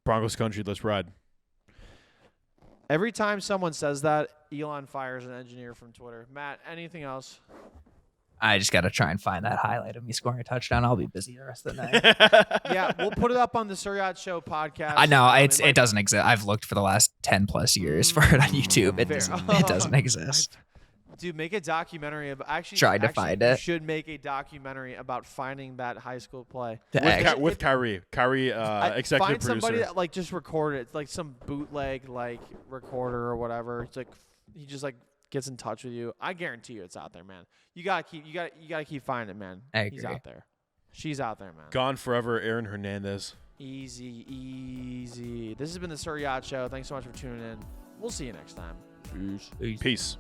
Broncos country, let's ride. Every time someone says that, Elon fires an engineer from Twitter. Matt, anything else? I just got to try and find that highlight of me scoring a touchdown. I'll be busy the rest of the night. Yeah, we'll put it up on the Sir Yacht Show podcast. I know it doesn't exist. I've looked for the last 10 plus years for it on YouTube. It doesn't exist. Dude, make a documentary about find you it. should make a documentary about finding that high school play. With Kyrie, executive find producer. somebody that like just record it. It's like some bootleg like recorder or whatever. It's like he just like gets in touch with you. I guarantee you it's out there, man. You gotta keep finding it, man. I agree. He's out there. She's out there, man. Gone forever, Aaron Hernandez. Easy. This has been the Sir Yacht Show. Thanks so much for tuning in. We'll see you next time. Peace.